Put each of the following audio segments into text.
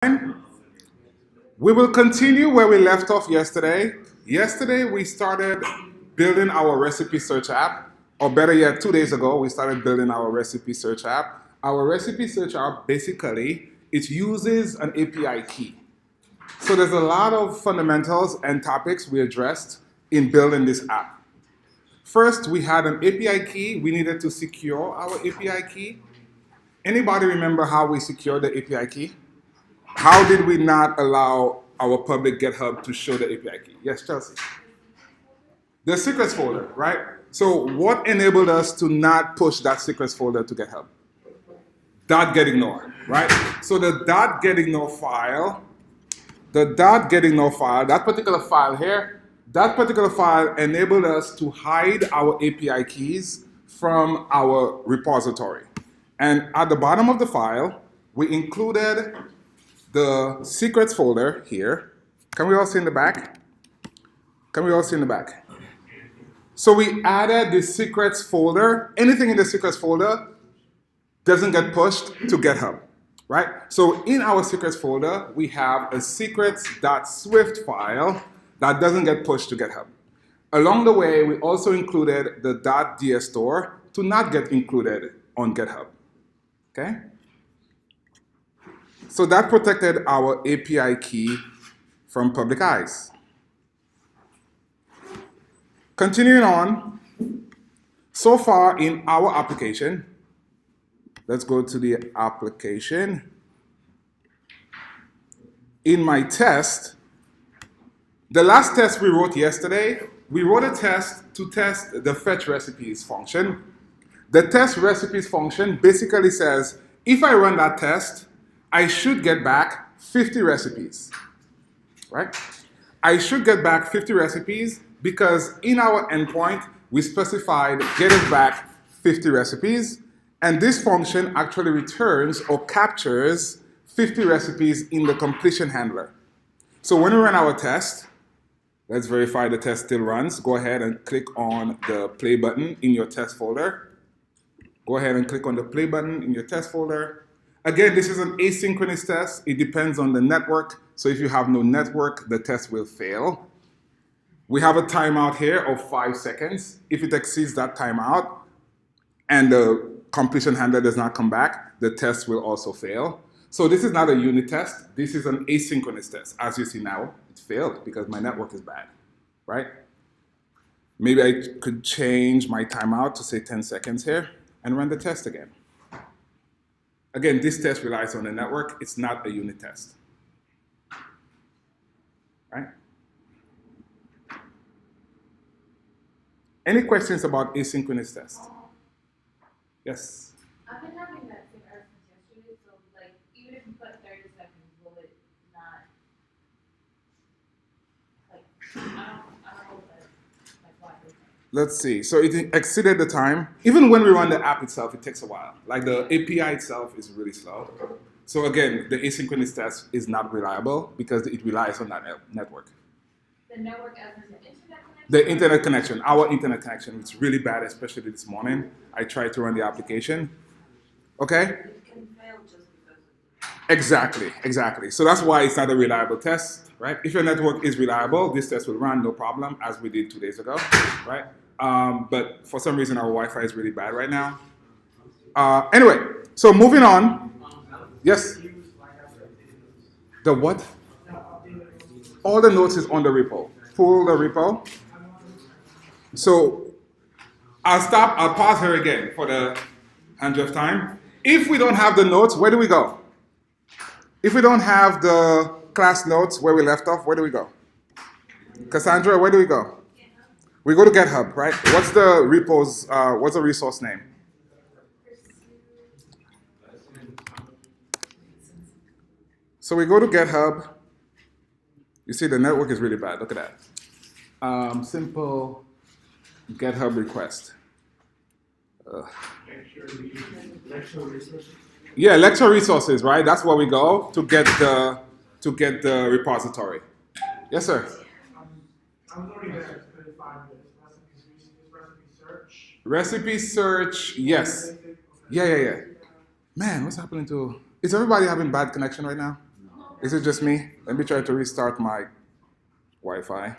We will continue where we left off yesterday. Yesterday, we started building our recipe search app, or better yet, 2 days ago, we started building our recipe search app. Our recipe search app, basically, it uses an API key. So there's a lot of fundamentals and topics we addressed in building this app. First, we had an API key. We needed to secure our API key. Anybody remember how we secured the API key? How did we not allow our public GitHub to show the API key? Yes, Chelsea. The secrets folder, right? So what enabled us to not push that secrets folder to GitHub? .getignore, right? So the .getignore file, that particular file here, that particular file enabled us to hide our API keys from our repository. And at the bottom of the file, we included the secrets folder here. Can we all see in the back? Can we all see in the back? So we added the secrets folder. Anything in the secrets folder doesn't get pushed to GitHub, right? So in our secrets folder, we have a secrets.swift file that doesn't get pushed to GitHub. Along the way, we also included the .dstore to not get included on GitHub, okay? So that protected our API key from public eyes. Continuing on, so far in our application, let's go to the application. In my test, the last test we wrote yesterday, we wrote a test to test the fetch recipes function. The test recipes function basically says, if I run that test, I should get back 50 recipes, right? I should get back 50 recipes because in our endpoint, we specified get us back 50 recipes, and this function actually returns or captures 50 recipes in the completion handler. So when we run our test, let's verify the test still runs. Go ahead and click on the play button in your test folder. Go ahead and click on the play button in your test folder. Again, this is an asynchronous test. It depends on the network. So if you have no network, the test will fail. We have a timeout here of 5 seconds. If it exceeds that timeout and the completion handler does not come back, the test will also fail. So this is not a unit test. This is an asynchronous test. As you see now, it failed because my network is bad, right? Maybe I could change my timeout to say 10 seconds here and run the test again. Again, this test relies on the network. It's not a unit test, right? Any questions about asynchronous tests? Yes? I've been having that same error since yesterday, so like even if you put 30 seconds, will it not like I don't know that like why it's Let's see. So it exceeded the time. Even when we run the app itself, it takes a while. Like the API itself is really slow. So again, the asynchronous test is not reliable because it relies on that network. the network as in the internet connection? The internet connection, our internet connection, is really bad, especially this morning. I tried to run the application. Okay? It can fail just because of Exactly. So that's why it's not a reliable test, right? If your network is reliable, this test will run no problem, as we did 2 days ago, right? But for some reason, our Wi-Fi is really bad right now. Anyway, so moving on. Yes? The what? All the notes is on the repo. Pull the repo. So I'll pause here again for the 100th time. If we don't have the notes, where do we go? If we don't have the class notes where we left off, where do we go? Cassandra, where do we go? We go to GitHub, right? What's the resource name? So we go to GitHub. You see the network is really bad. Look at that. Simple GitHub request. Yeah, lecture resources, right? That's where we go to get the repository. Yes, sir. I'm going to find this recipe search. Recipe search, yes. Yeah. Man, what's happening to... Is everybody having bad connection right now? Is it just me? Let me try to restart my Wi-Fi.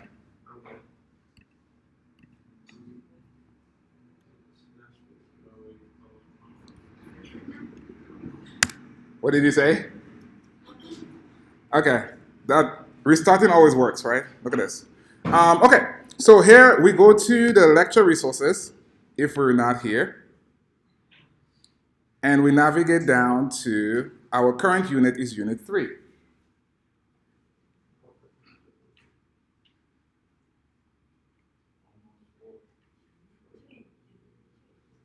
What did you say? Okay, that restarting always works, right? Look at this. Okay, so here we go to the lecture resources, if we're not here, and we navigate down to our current unit is Unit 3.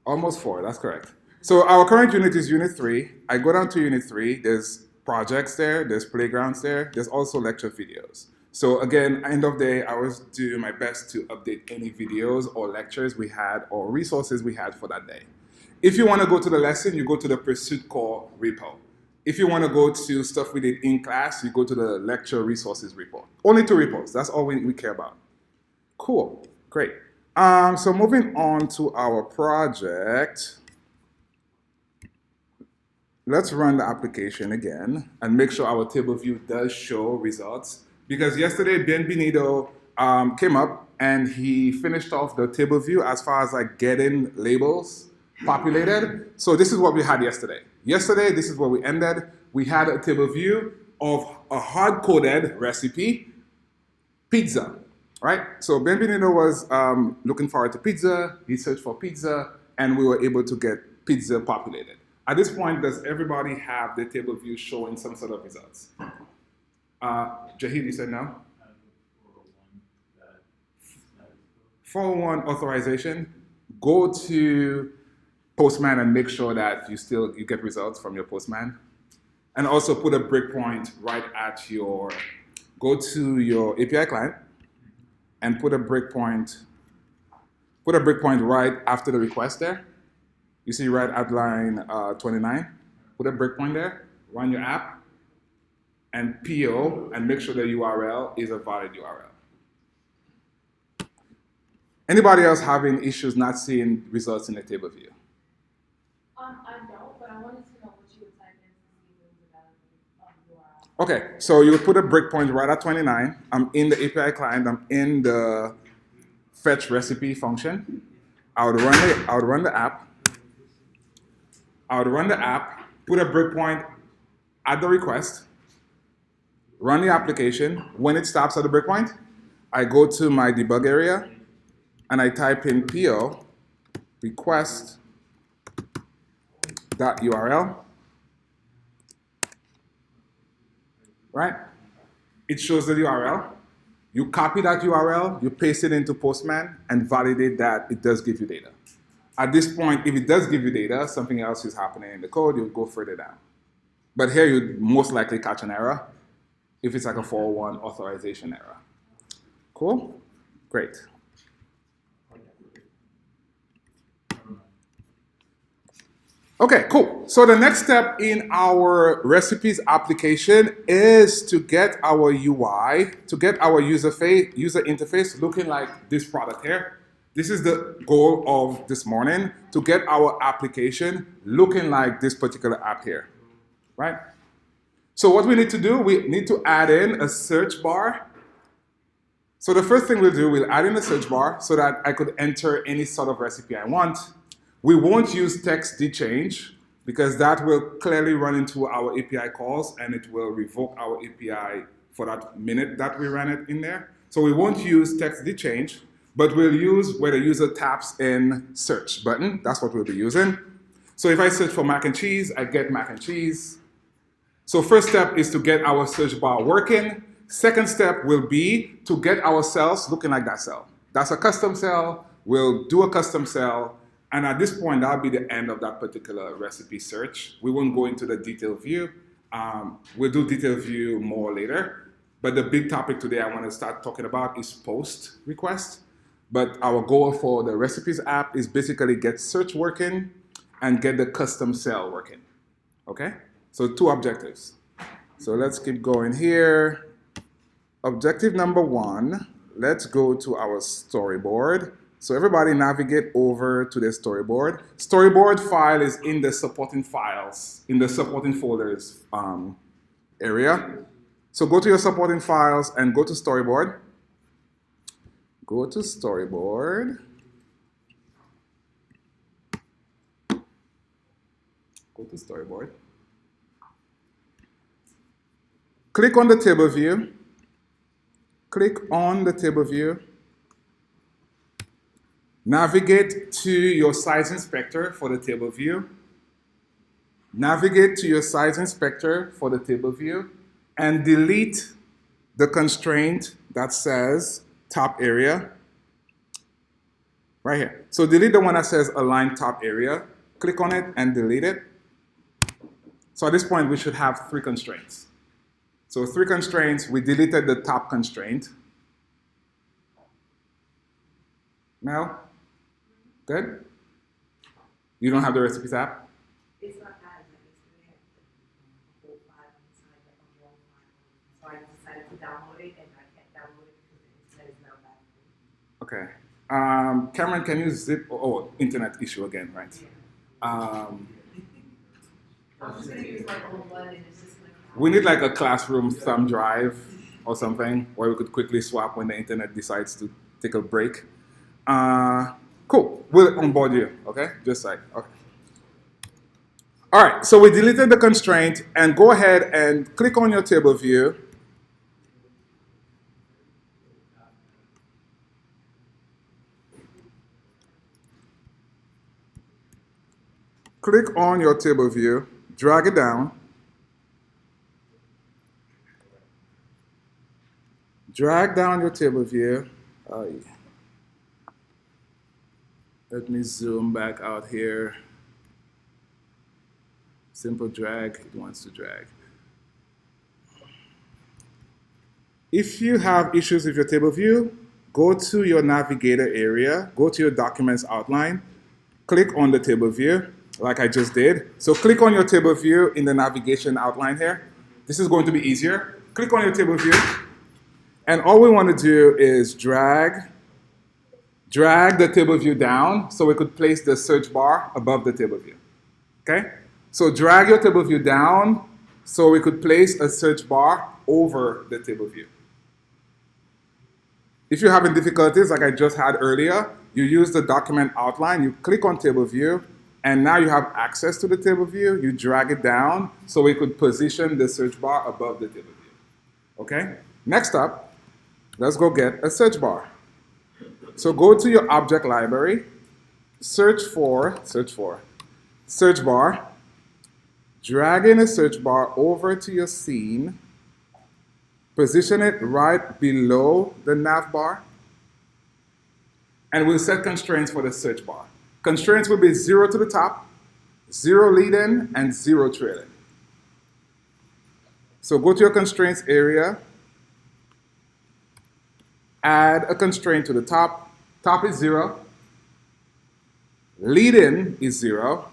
Almost 4, that's correct. So our current unit is Unit 3. I go down to Unit 3, there's projects there, there's playgrounds there, there's also lecture videos. So again, end of day, I always do my best to update any videos or lectures we had or resources we had for that day. If you want to go to the lesson, you go to the Pursuit Core repo. If you want to go to stuff we did in class, you go to the lecture resources repo. Only 2 repos, that's all we care about. Cool, great. So moving on to our project, let's run the application again and make sure our table view does show results. Because yesterday, Benvenido came up and he finished off the table view as far as like getting labels populated. So this is what we had yesterday. Yesterday, this is where we ended. We had a table view of a hard-coded recipe, pizza, right? So Benvenido was looking forward to pizza. He searched for pizza, and we were able to get pizza populated. At this point, does everybody have the table view showing some sort of results? Jahid, you said no? 401 authorization. Go to Postman and make sure that you get results from your Postman. And also put a breakpoint right at go to your API client and put a breakpoint right after the request there. You see right at line 29, put a breakpoint there, run your app, and PO, and make sure the URL is a valid URL. Anybody else having issues not seeing results in the table view? I don't, but I wanted to know what you would type in to see if it was a valid URL. Okay, so you would put a breakpoint right at 29. I'm in the API client, I'm in the fetch recipe function. I would run the app, put a breakpoint at the request, run the application. When it stops at the breakpoint, I go to my debug area and I type in PO request.url, right? It shows the URL. You copy that URL, you paste it into Postman, and validate that it does give you data. At this point, if it does give you data, something else is happening in the code, you'll go further down. But here you'd most likely catch an error if it's like a 401 authorization error. Cool? Great. Okay, cool. So the next step in our recipes application is to get our UI, to get our user interface looking like this product here. This is the goal of this morning, to get our application looking like this particular app here, right? So what we need to do, we need to add in a search bar. So the first thing we'll do, we'll add in a search bar so that I could enter any sort of recipe I want. We won't use text dechange because that will clearly run into our API calls and it will revoke our API for that minute that we ran it in there. So we won't use text dechange, but we'll use where the user taps in search button. That's what we'll be using. So if I search for mac and cheese, I get mac and cheese. So first step is to get our search bar working. Second step will be to get our cells looking like that cell. That's a custom cell. We'll do a custom cell. And at this point, that'll be the end of that particular recipe search. We won't go into the detailed view. We'll do detailed view more later. But the big topic today I want to start talking about is post request. But our goal for the recipes app is basically get search working and get the custom cell working. Okay? So 2 objectives. So let's keep going here. Objective number 1, let's go to our storyboard. So everybody navigate over to the storyboard. Storyboard file is in the supporting files, in the supporting folders area. So go to your supporting files and go to storyboard. Go to storyboard. Go to storyboard. Click on the table view. Click on the table view. Navigate to your size inspector for the table view. Navigate to your size inspector for the table view and delete the constraint that says top area right here. So delete the one that says align top area. Click on it and delete it. So at this point, we should have 3 constraints. So 3 constraints, we deleted the top constraint. Mel? Good? You don't have the recipe tab? It's not that, it's really have the whole file inside the control file. So I decided to download it, and I can't download it because the internet is now bad. Okay. Cameron, can you zip? Oh, internet issue again, right? I'm just gonna use my old one, and it's just gonna. We need like a classroom thumb drive or something where we could quickly swap when the internet decides to take a break. Cool. We'll onboard you, okay? Just like, okay. All right, so we deleted the constraint, and go ahead and click on your table view. Click on your table view, drag it down. Drag down your table view. Let me zoom back out here. Simple drag, it wants to drag. If you have issues with your table view, go to your navigator area, go to your documents outline, click on the table view, like I just did. So click on your table view in the navigation outline here. This is going to be easier. Click on your table view, and all we want to do is drag the table view down so we could place the search bar above the table view. Okay? So drag your table view down so we could place a search bar over the table view. If you're having difficulties like I just had earlier, you use the document outline, you click on table view, and now you have access to the table view. You drag it down so we could position the search bar above the table view. Okay? Next up, let's go get a search bar. So go to your object library, search bar, drag in a search bar over to your scene, position it right below the nav bar, and we'll set constraints for the search bar. Constraints will be 0 to the top, 0 lead-in, and 0 trailing. So go to your constraints area, add a constraint to the top. Top is 0, lead-in is 0,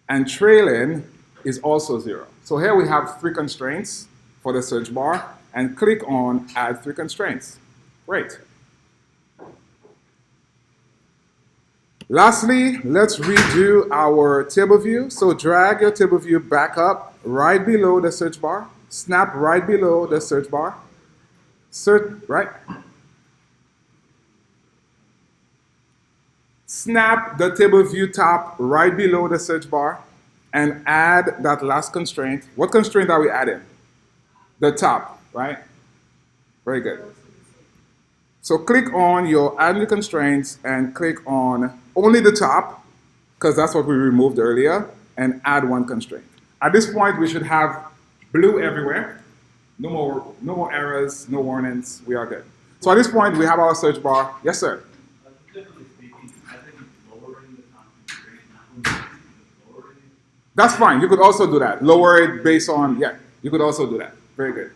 and trailing is also 0. So here we have 3 constraints for the search bar, and click on Add 3 Constraints. Great. Lastly, let's redo our table view. So drag your table view back up right below the search bar, snap right below the search bar, right? Snap the table view top right below the search bar and add that last constraint. What constraint are we adding? The top, right? Very good. So click on your add new constraints and click on only the top, because that's what we removed earlier, and add 1 constraint. At this point, we should have blue everywhere. No more errors, no warnings. We are good. So at this point, we have our search bar. Yes, sir. That's fine. You could also do that. Lower it based on, yeah, you could also do that. Very good.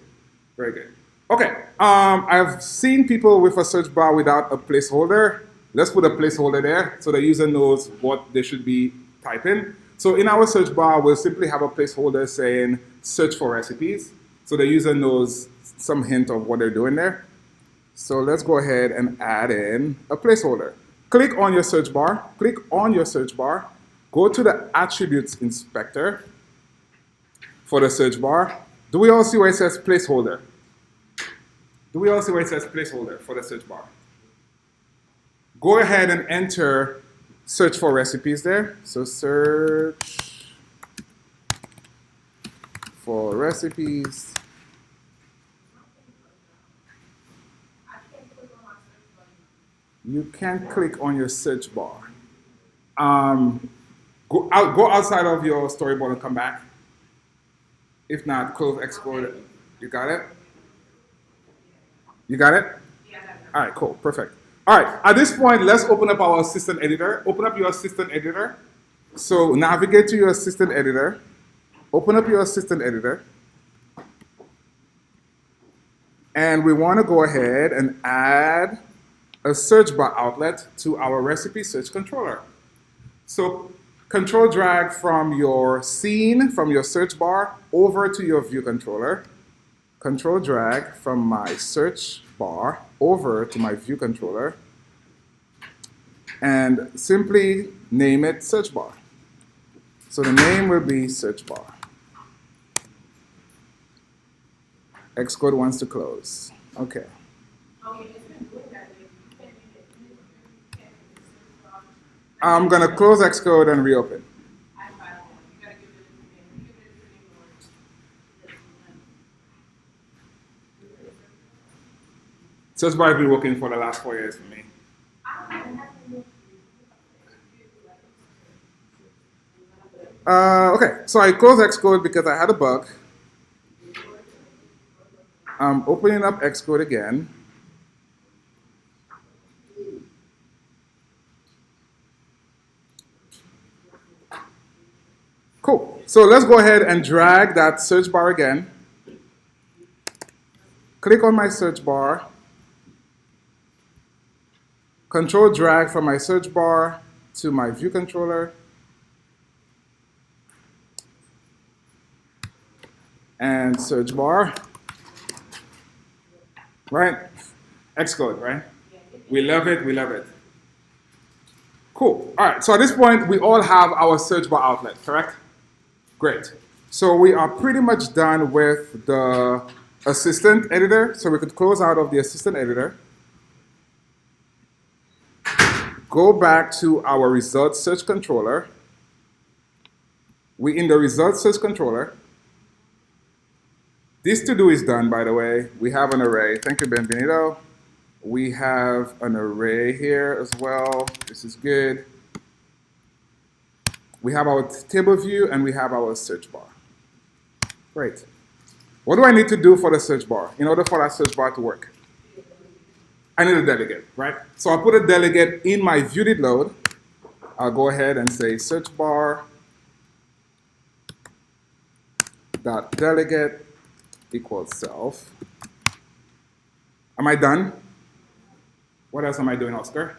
Very good. Okay. I've seen people with a search bar without a placeholder. Let's put a placeholder there so the user knows what they should be typing. So in our search bar, we'll simply have a placeholder saying search for recipes. So the user knows some hint of what they're doing there. So let's go ahead and add in a placeholder. Click on your search bar. Click on your search bar. Go to the attributes inspector for the search bar. Do we all see where it says placeholder? Do we all see where it says placeholder for the search bar? Go ahead and enter search for recipes there. So search for recipes. You can't click on your search bar. Go outside of your storyboard and come back. If not, close Xcode. You got it? You got it? All right, cool, perfect. All right, at this point, let's open up our assistant editor. Open up your assistant editor. So navigate to your assistant editor. Open up your assistant editor. And we want to go ahead and add a search bar outlet to our recipe search controller. So control drag from your scene, from your search bar, over to your view controller. Control drag from my search bar over to my view controller. And simply name it search bar. So the name will be search bar. Xcode wants to close. Okay. I'm going to close Xcode and reopen. Search bar has been working for the last 4 years for me. Okay, so I closed Xcode because I had a bug. I'm opening up Xcode again. Cool. So let's go ahead and drag that search bar again. Click on my search bar. Control drag from my search bar to my view controller. And search bar. Right? Xcode, right? We love it, we love it. Cool. All right, so at this point, we all have our search bar outlet, correct? Great. So we are pretty much done with the assistant editor. So we could close out of the assistant editor. Go back to our results search controller. We in the results search controller. This to-do is done, by the way. We have an array. Thank you, Benvenido. We have an array here as well. This is good. We have our table view, and we have our search bar. Great. What do I need to do for the search bar in order for that search bar to work? I need a delegate, right? So I'll put a delegate in my view did load. I'll go ahead and say search bar dot delegate equals self. Am I done? What else am I doing, Oscar?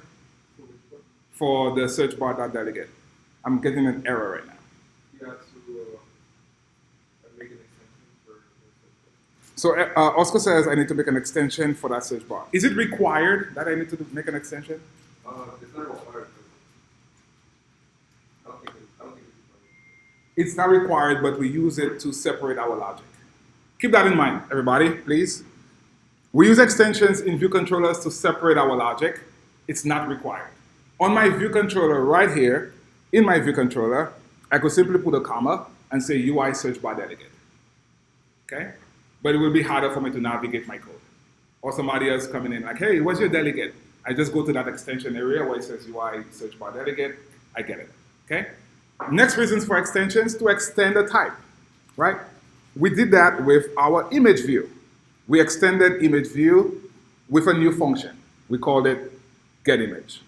For the search bar dot delegate. I'm getting an error right now. You have to make an extension for the So Oscar says I need to make an extension for that search bar. Is it required that I need to make an extension? It's not required. I don't think it's required. It's not required, but we use it to separate our logic. Keep that in mind, everybody, please. We use extensions in view controllers to separate our logic. It's not required. On my view controller right here, in my view controller, I could simply put a comma and say UI search bar delegate. Okay? But it will be harder for me to navigate my code. Or somebody else coming in like, hey, what's your delegate? I just go to that extension area where it says UI search bar delegate. I get it. Okay? Next reasons for extensions, to extend a type, right? We did that with our image view. We extended image view with a new function. We called it getImage.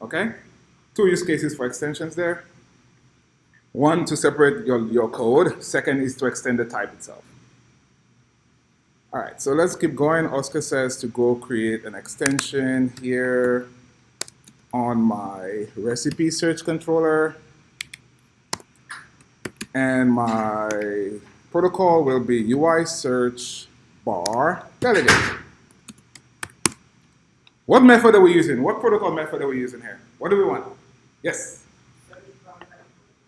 Okay? 2 use cases for extensions there. One, to separate your code. Second is to extend the type itself. All right, so let's keep going. Oscar says to go create an extension here on my recipe search controller. And my protocol will be UI search bar delegate. What method are we using? What protocol method are we using here? What do we want? Yes?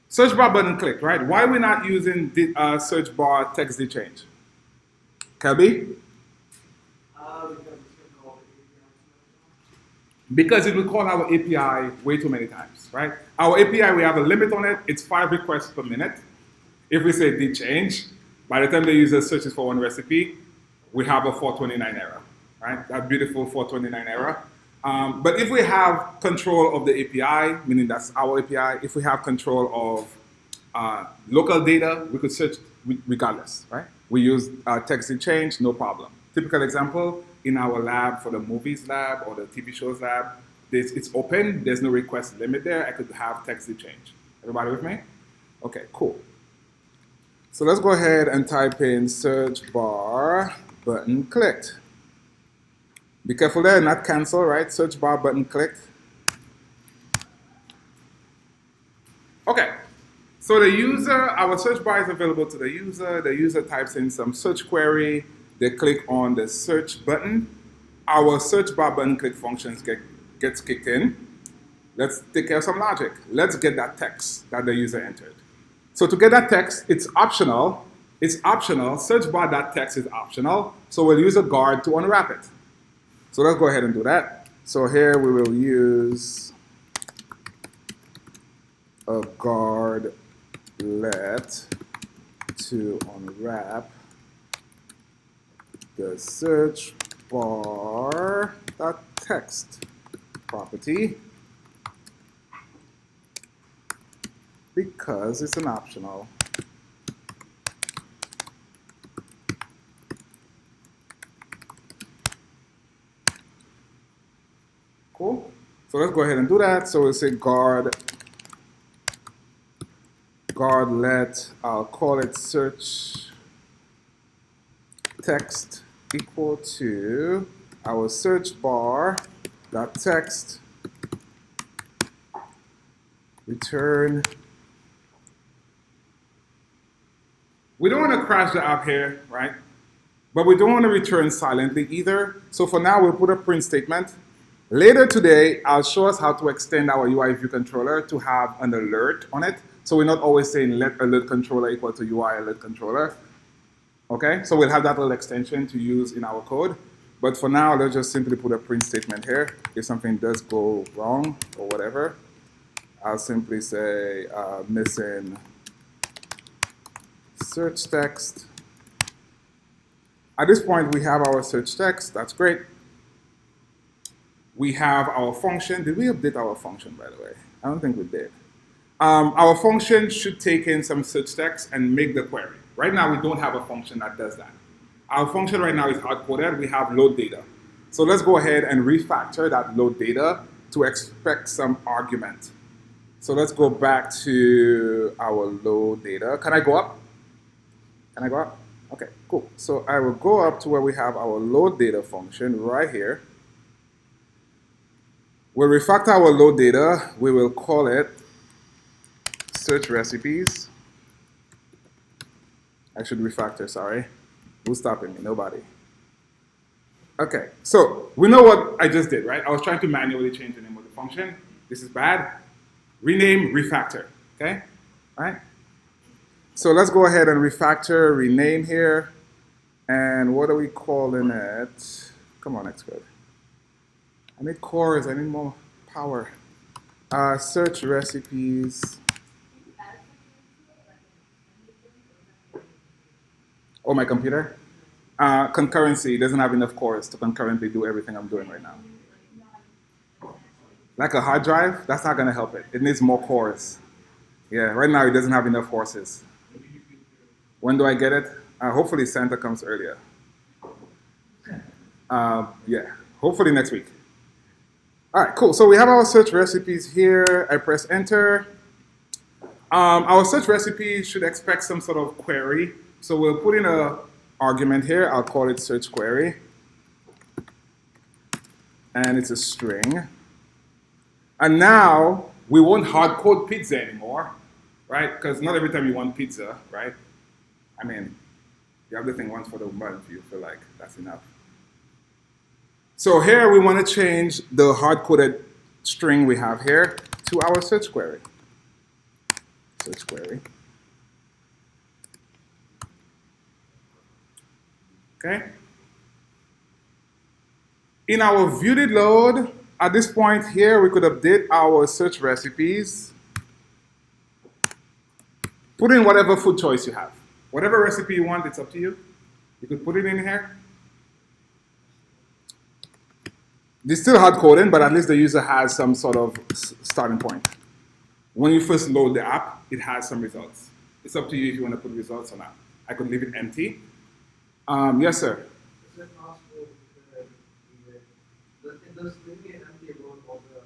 Search bar button click, right? Why are we not using the search bar text change? Kelby? Because it will call our API way too many times, right? Our API, we have a limit on it. It's 5 requests per minute. If we say did change, by the time the user searches for one recipe, we have a 429 error, right? That beautiful 429 error. But if we have control of the API, meaning that's our API, if we have control of local data, we could search regardless, right? We use text did change, no problem. Typical example, in our lab for the movies lab or the TV shows lab, it's open, there's no request limit there. I could have text did change. Everybody with me? Okay, cool. So let's go ahead and type in search bar button clicked. Be careful there, not cancel, right? Search bar button clicked. Okay, so the user, our search bar is available to the user types in some search query, they click on the search button, our search bar button click functions gets kicked in. Let's take care of some logic. Let's get that text that the user entered. So to get that text, it's optional. It's optional. Search bar.text is optional. So we'll use a guard to unwrap it. So let's go ahead and do that. So here we will use a guard let to unwrap the search bar.text property because it's an optional. Cool. So let's go ahead and do that. So we'll say guard let, I'll call it search text equal to our search bar dot text return. We don't want to crash the app here, right? But we don't want to return silently either. So for now, we'll put a print statement. Later today, I'll show us how to extend our UI view controller to have an alert on it. So we're not always saying let alert controller equal to UI alert controller. Okay, so we'll have that little extension to use in our code. But for now, let's just simply put a print statement here. If something does go wrong or whatever, I'll simply say missing search text. At this point, we have our search text. That's great. We have our function. Did we update our function, by the way? I don't think we did. Our function should take in some search text and make the query. Right now, we don't have a function that does that. Our function right now is hard-coded. We have load data. So let's go ahead and refactor that load data to expect some argument. So let's go back to our load data. Can I go up? Can I go up? Okay, cool. So I will go up to where we have our load data function right here. We'll refactor our load data. We will call it search recipes. I should refactor, sorry. Who's stopping me? Nobody. Okay, so we know what I just did, right? I was trying to manually change the name of the function. This is bad. Rename, refactor, okay? All right? So let's go ahead and refactor, rename here. And what are we calling it? Come on, Xcode. I need cores, I need more power. Search recipes. Oh, my computer? Concurrency doesn't have enough cores to concurrently do everything I'm doing right now. Like a hard drive, that's not gonna help it. It needs more cores. Yeah, right now it doesn't have enough horses. When do I get it? Hopefully Santa comes earlier. Yeah, hopefully next week. All right, cool. So we have our search recipes here. I press enter. Our search recipe should expect some sort of query. So we'll put in an argument here. I'll call it search query. And it's a string. And now we won't hard code pizza anymore, right? Because not every time you want pizza, right? I mean, you have the thing once for the month, you feel like that's enough. So here we want to change the hard-coded string we have here to our search query. Search query. Okay? In our viewed load, at this point here, we could update our search recipes. Put in whatever food choice you have. Whatever recipe you want, it's up to you. You could put it in here. It's still hard coding, but at least the user has some sort of starting point. When you first load the app, it has some results. It's up to you if you want to put results or not. I could leave it empty. Yes, sir. Is it possible that it does leave me an empty row of all the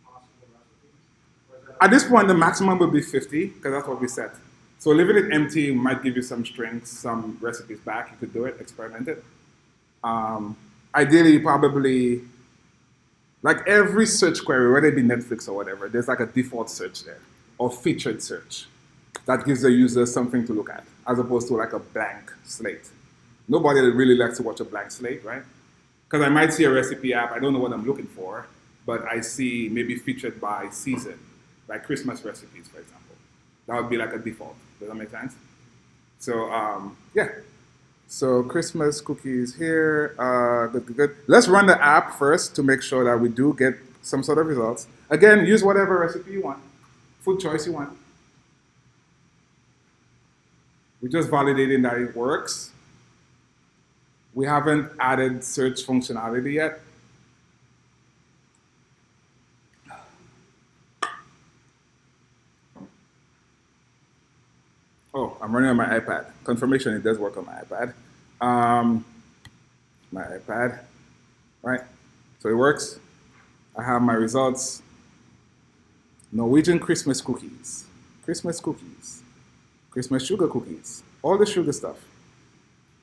possible recipes? Or is that At this point, the maximum will be 50, because that's what we set. So leaving it empty might give you some strings, some recipes back. You could do it, experiment it. Ideally, probably, like every search query, whether it be Netflix or whatever, there's like a default search there, or featured search. That gives the user something to look at, as opposed to like a blank slate. Nobody really likes to watch a blank slate, right? Because I might see a recipe app, I don't know what I'm looking for, but I see maybe featured by season, like Christmas recipes, for example. That would be like a default. Does that make sense? So, yeah. So Christmas cookies here, good. Let's run the app first to make sure that we do get some sort of results. Again, use whatever recipe you want, food choice you want. We're just validating that it works. We haven't added search functionality yet. Oh, I'm running on my iPad. Confirmation, it does work on my iPad. My iPad, right? So it works. I have my results. Norwegian Christmas cookies, Christmas sugar cookies, all the sugar stuff.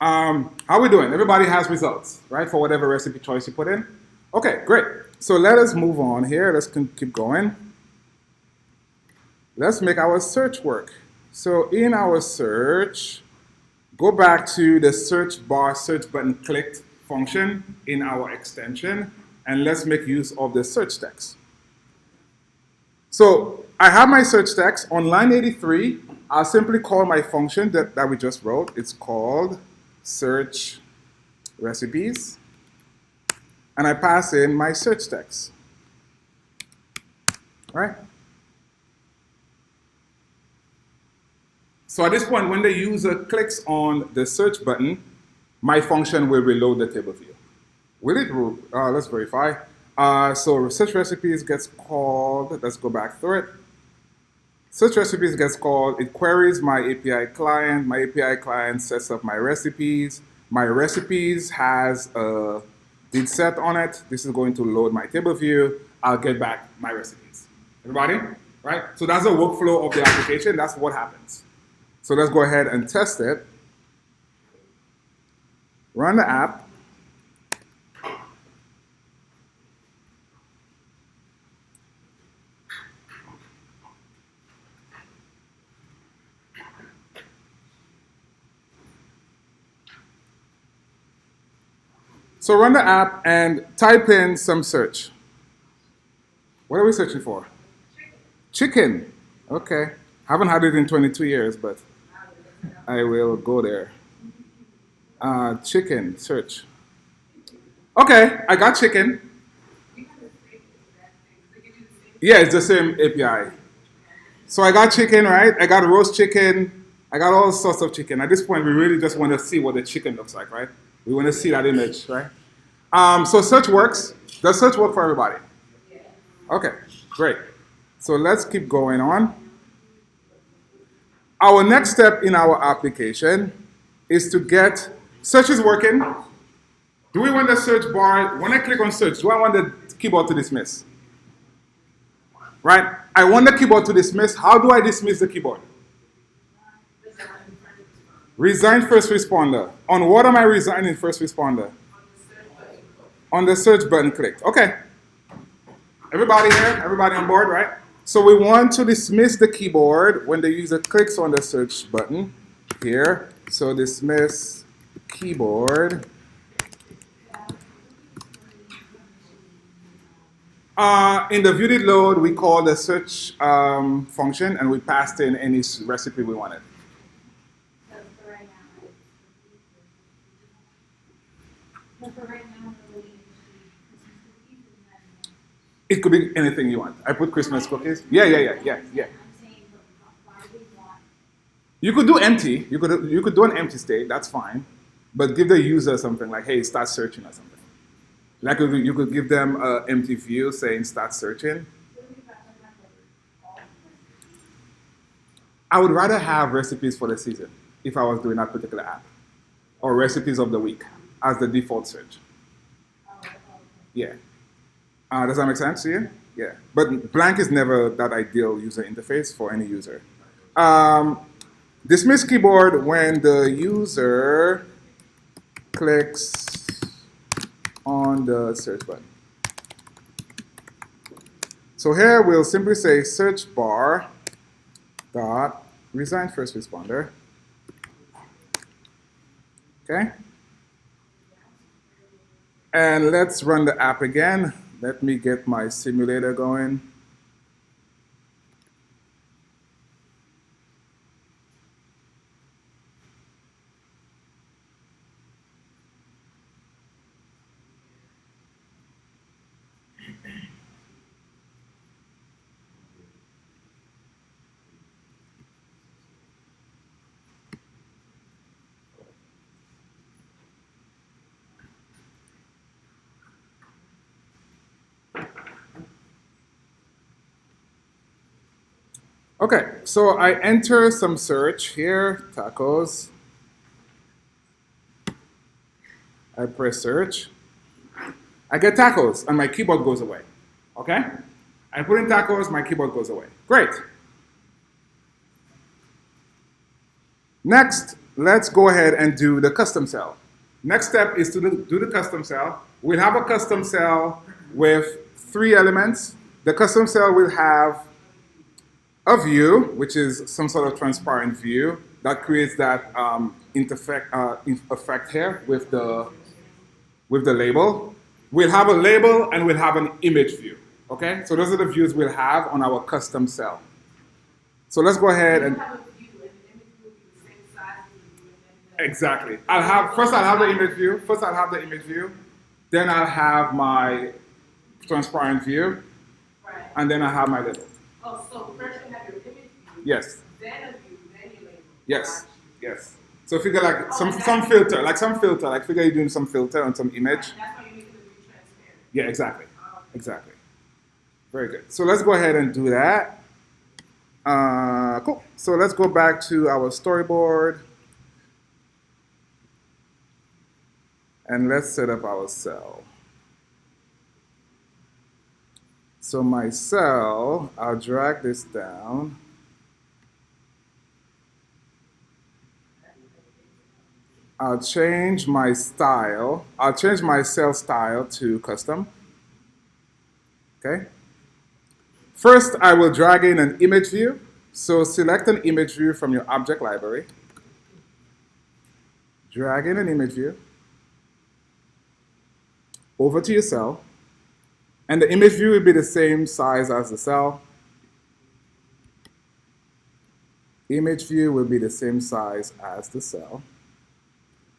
How are we doing? Everybody has results, right? For whatever recipe choice you put in. Okay, great. So let us move on here. Let's keep going. Let's make our search work. So in our search, go back to the search bar, search button clicked function in our extension, and let's make use of the search text. So I have my search text. On line 83, I'll simply call my function that we just wrote. It's called search recipes. And I pass in my search text. All right? So at this point, when the user clicks on the search button, my function will reload the table view. Will it? Let's verify. So search recipes gets called. Let's go back through it. Search recipes gets called. It queries my API client. My API client sets up my recipes. My recipes has a did set on it. This is going to load my table view. I'll get back my recipes. Everybody? Right? So that's the workflow of the application. That's what happens. So let's go ahead and test it. Run the app. So run the app and type in some search. What are we searching for? Chicken. Okay. Haven't had it in 22 years, but I will go there. Chicken, search. Okay, I got chicken. Yeah, it's the same API. So I got chicken, right? I got roast chicken. I got all sorts of chicken. At this point, we really just want to see what the chicken looks like, right? We want to see that image, right? So search works. Does search work for everybody? Okay, great. So let's keep going on. Our next step in our application is to get, search is working. Do we want the search bar, when I click on search, do I want the keyboard to dismiss? Right? I want the keyboard to dismiss. How do I dismiss the keyboard? Resign first responder. On what am I resigning first responder? On the search button clicked. Okay. Everybody here? Everybody on board, right? So we want to dismiss the keyboard when the user clicks on the search button here. So dismiss keyboard. In the viewed load, we call the search function, and we passed in any recipe we wanted. But for right now, we're really into Christmas cookies and then. It could be anything you want. I put Christmas cookies. Yeah. I'm saying, but why do we want? You could do empty. You could do an empty state. That's fine. But give the user something like, hey, start searching or something. Like you could give them an empty view saying start searching. What do we got to have all? I would rather have recipes for the season if I was doing that particular app, or recipes of the week as the default search. Okay. Yeah. Does that make sense to you? Yeah. But blank is never that ideal user interface for any user. Dismiss keyboard when the user clicks on the search button. So here we'll simply say search bar dot resign first responder. Okay? And let's run the app again. Let me get my simulator going. Okay, so I enter some search here, tacos. I press search. I get tacos, and my keyboard goes away. Okay? I put in tacos, my keyboard goes away. Great. Next, let's go ahead and do the custom cell. Next step is to do the custom cell. We'll have a custom cell with 3 elements. The custom cell will have a view, which is some sort of transparent view that creates that effect here with the label. We'll have a label and we'll have an image view. Okay, so those are the views we'll have on our custom cell. So let's go ahead and exactly. I'll have the image view. Then I'll have my transparent view, Right. and then I have my label. Oh, so first you have your image view. Yes. Then a view, then your label. Yes. Yes. So figure like some filter, like figure you're doing some filter on some image. That's why you make the view transparent. Yeah, exactly. Exactly. Very good. So let's go ahead and do that. Cool. So let's go back to our storyboard. And let's set up our cell. So my cell, I'll drag this down. I'll change my style. I'll change my cell style to custom. Okay. First, I will drag in an image view. So select an image view from your object library. Drag in an image view over to your cell. And the image view will be the same size as the cell. Image view will be the same size as the cell.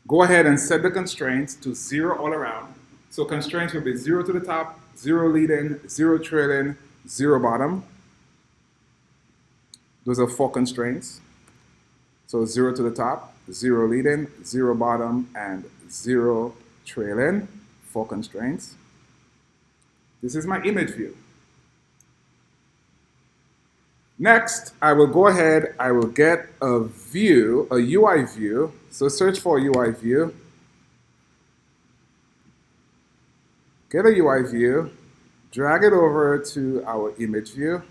Go ahead and set the constraints to 0 all around. So constraints will be 0 to the top, 0 leading, 0 trailing, 0 bottom. Those are 4 constraints. So 0 to the top, 0 leading, 0 bottom, and 0 trailing. 4 constraints. This is my image view. Next, I will go ahead, I will get a view, a UI view. So search for a UI view. Get a UI view, drag it over to our image view.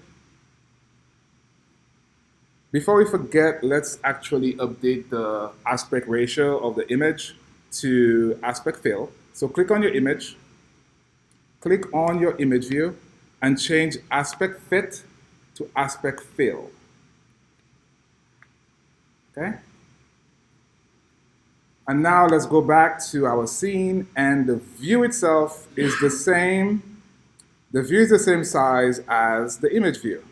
Before we forget, let's actually update the aspect ratio of the image to aspect fill. So click on your image, click on your image view, and change aspect fit to aspect fill. Okay? And now let's go back to our scene, and the view itself is the same. The view is the same size as the image view.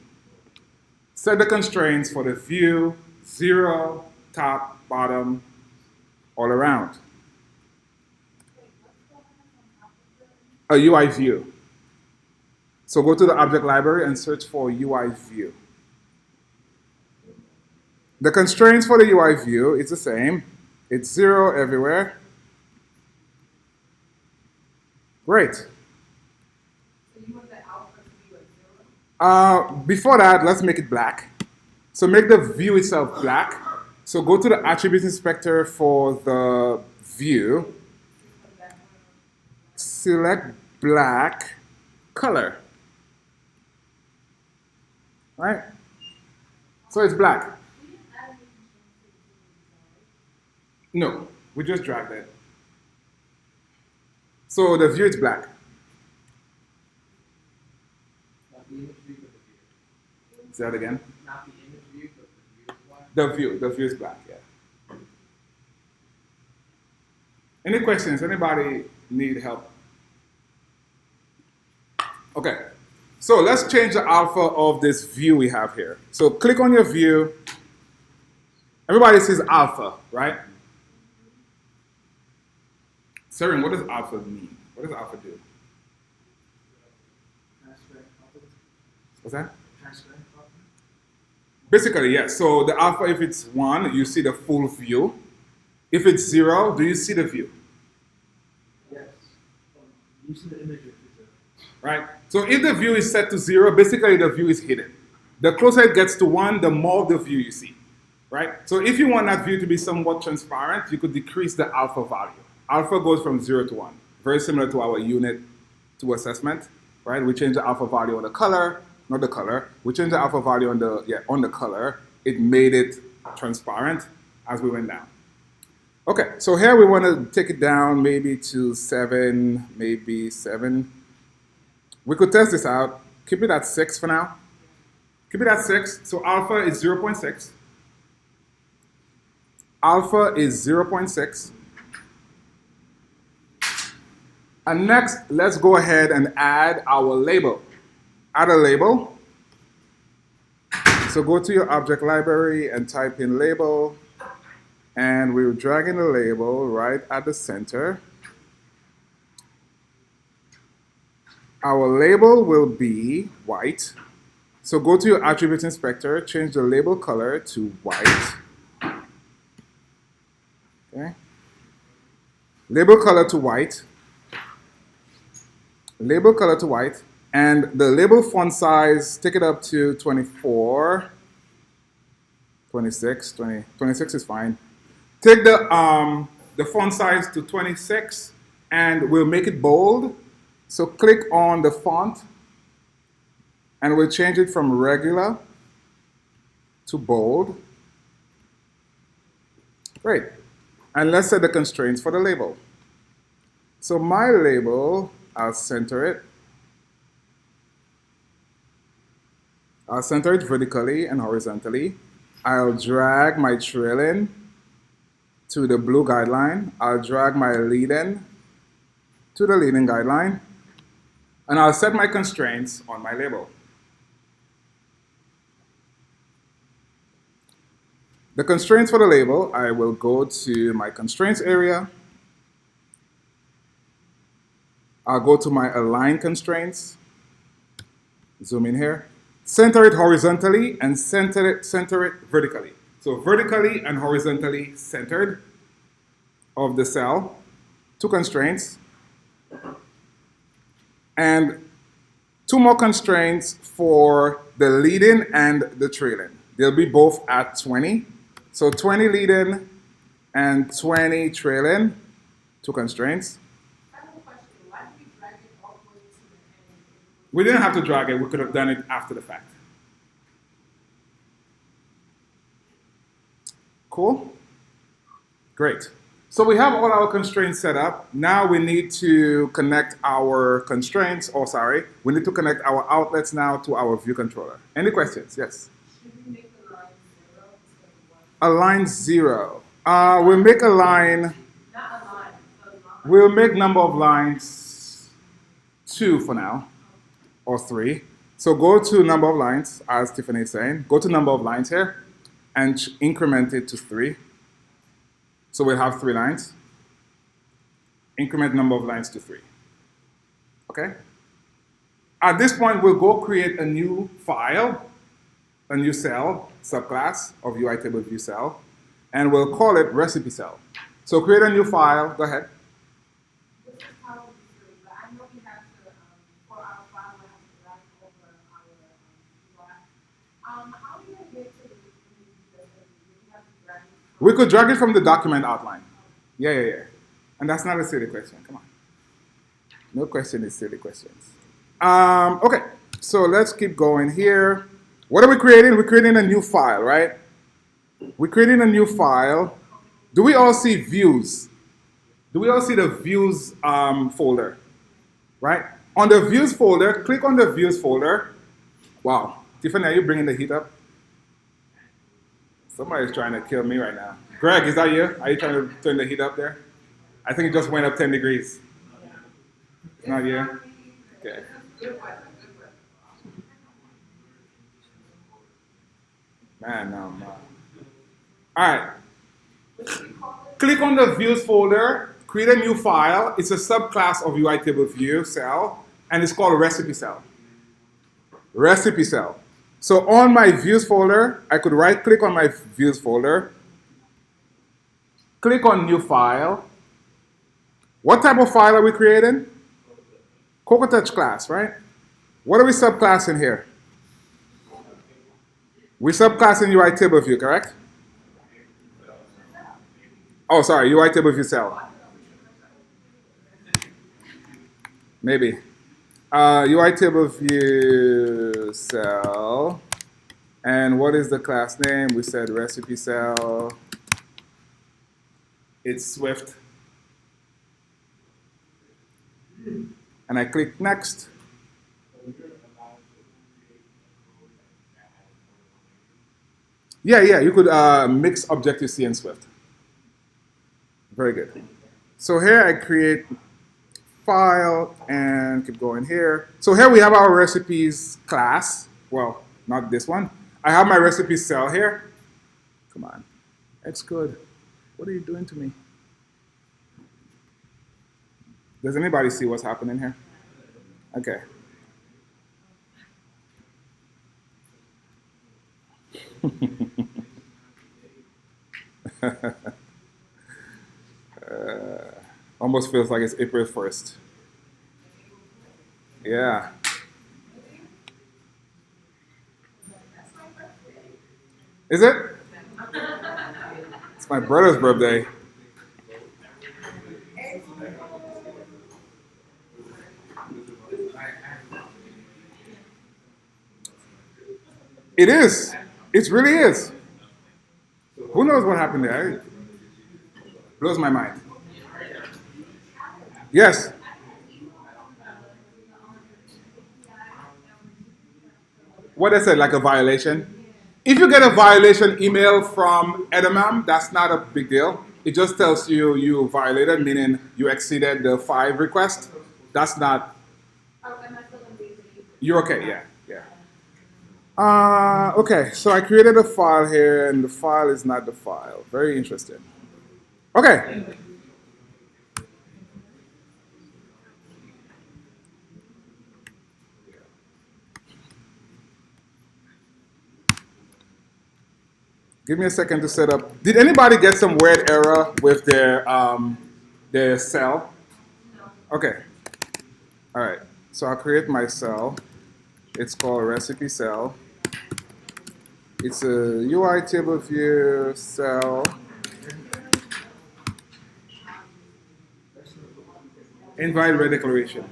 Set the constraints for the view, 0, top, bottom, all around. A UI view. So go to the object library and search for UI view. The constraints for the UI view is the same. It's 0 everywhere. Great. So you want the alpha to be like 0? Before that, let's make it black. So make the view itself black. So go to the attribute inspector for the view. Select black color. Right? So it's black. No, we just dragged it. So the view is black. Not the image view, but the view. Say that again. Not the image view, but the view is black. The view is black, yeah. Any questions? Anybody need help? Okay, so let's change the alpha of this view we have here. So click on your view. Everybody sees alpha, right? Seren, what does alpha mean? What does alpha do? Transparent property. What's that? Transparent property. Basically, yes. So the alpha, if it's 1, you see the full view. If it's 0, do you see the view? Yes. You see the image of it. Right? So if the view is set to 0, basically the view is hidden. The closer it gets to 1, the more of the view you see. Right? So if you want that view to be somewhat transparent, you could decrease the alpha value. Alpha goes from 0 to 1. Very similar to our unit 2 assessment. Right? We change the alpha value on the color, not the color. We changed the alpha value on the color. It made it transparent as we went down. Okay, so here we want to take it down maybe to 7, maybe 7. We could test this out. Keep it at 6 for now. Keep it at 6. So alpha is 0.6. Alpha is 0.6. And next, let's go ahead and add our label. Add a label. So go to your object library and type in label. And we're dragging the label right at the center. Our label will be white. So go to your attribute inspector, change the label color to white. Okay. Label color to white. Label color to white. And the label font size, take it up to 24, 26, 20, 26 is fine. Take the font size to 26 and we'll make it bold. So click on the font and we'll change it from regular to bold. Great. And let's set the constraints for the label. So my label, I'll center it. I'll center it vertically and horizontally. I'll drag my trailing to the blue guideline. I'll drag my leading to the leading guideline. And I'll set my constraints on my label. The constraints for the label, I will go to my constraints area. I'll go to my align constraints. Zoom in here. Center it horizontally and center it vertically. So vertically and horizontally centered of the cell. 2 constraints. And 2 more constraints for the leading and the trailing. They'll be both at 20. So 20 leading and 20 trailing. 2 constraints. I have a question. Why did we drag it all the way to the end? We didn't have to drag it. We could have done it after the fact. Cool? Great. So we have all our constraints set up. Now we need to connect our constraints, we need to connect our outlets now to our view controller. Any questions? Yes? Should we make the line 0 instead of 1? A line 0. We'll make a line, Not a line, but a line. we'll make number of lines 2 for now, or 3. So go to number of lines, as Tiffany is saying. Go to number of lines here, and increment it to 3. So we'll have 3 lines. Increment number of lines to 3. Okay? At this point, we'll go create a new file, a new cell, subclass of UI table view cell, and we'll call it recipe cell. So create a new file. Go ahead. This is how we do it, but I know we have to, for our file, we have to write over our, UI. How do you get to the, we have to drag it from? We could drag it from the document outline. Yeah. And that's not a silly question. Come on. No question is silly questions. Okay, so let's keep going here. What are we creating? We're creating a new file, right? We're creating a new file. Do we all see views? Do we all see the views folder? Right? On the views folder, click on the views folder. Wow. Tiffany, are you bringing the heat up? Somebody's trying to kill me right now. Greg, is that you? Are you trying to turn the heat up there? I think it just went up 10 degrees. It's not you? Okay. Man, no. All right. Click on the views folder, create a new file. It's a subclass of UI table view cell, and it's called recipe cell. Recipe cell. So on my views folder, I could right click on my views folder, click on new file. What type of file are we creating? CocoaTouch class, right? What are we subclassing here? We're subclassing UI table view, correct? Oh, sorry, UI table view cell. Maybe. UI table view cell. And what is the class name? We said recipe cell. It's Swift. And I click next. Yeah, you could mix Objective-C and Swift. Very good. So here I create file and keep going here. So here we have our recipes class. Well, not this one. I have my recipe cell here. Come on. That's good. What are you doing to me? Does anybody see what's happening here? Okay. Almost feels like it's April 1st. Yeah. Is it? It's my brother's birthday. It is. It really is. Who knows what happened there? It blows my mind. Yes. What is it, like a violation? If you get a violation email from Edamam, that's not a big deal. It just tells you you violated, meaning you exceeded the 5 request. That's not. You're okay, yeah. Okay, so I created a file here, and the file is not the file. Very interesting. Okay. Give me a second to set up. Did anybody get some weird error with their cell? Okay. All right. So I'll create my cell. It's called recipe cell. It's a UI table view cell. Invite red declaration.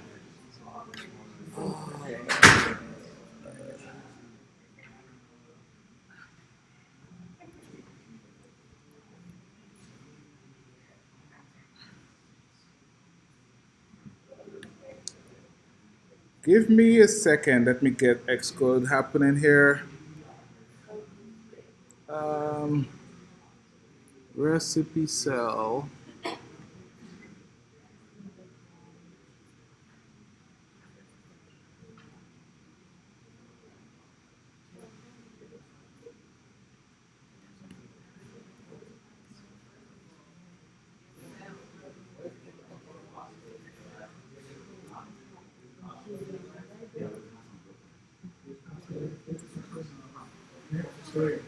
Give me a second. Let me get Xcode happening here. Recipe cell. You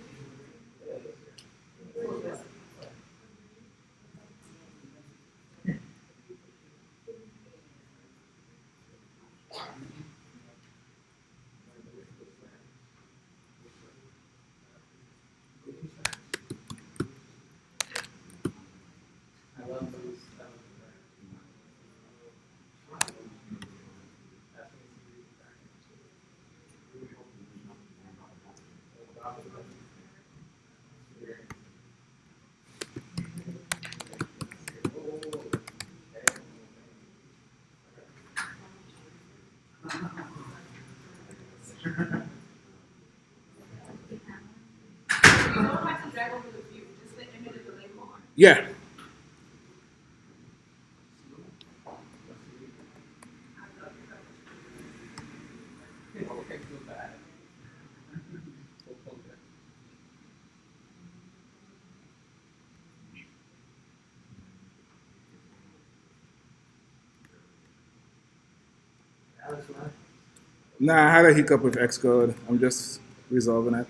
don't have to drag over the view, just the image of the label. Yeah. Nah, I had a hiccup with Xcode. I'm just resolving it.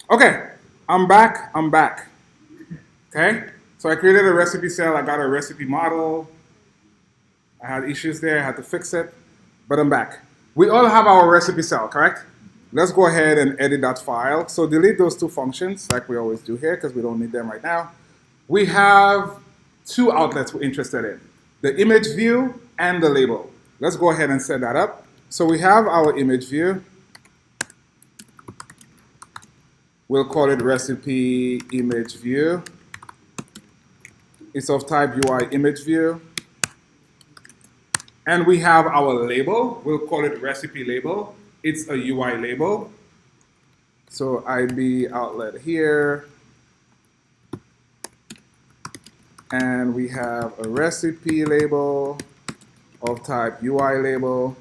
Okay, I'm back. I'm back. Okay, so I created a recipe cell. I got a recipe model. I had issues there. I had to fix it, but I'm back. We all have our recipe cell, correct? Let's go ahead and edit that file. So delete those two functions like we always do here because we don't need them right now. We have two outlets we're interested in, the image view and the label. Let's go ahead and set that up. So we have our image view. We'll call it recipe image view. It's of type UI image view. And we have our label. We'll call it recipe label. It's a UI label. So IB outlet here. And we have a recipe label of type UI label.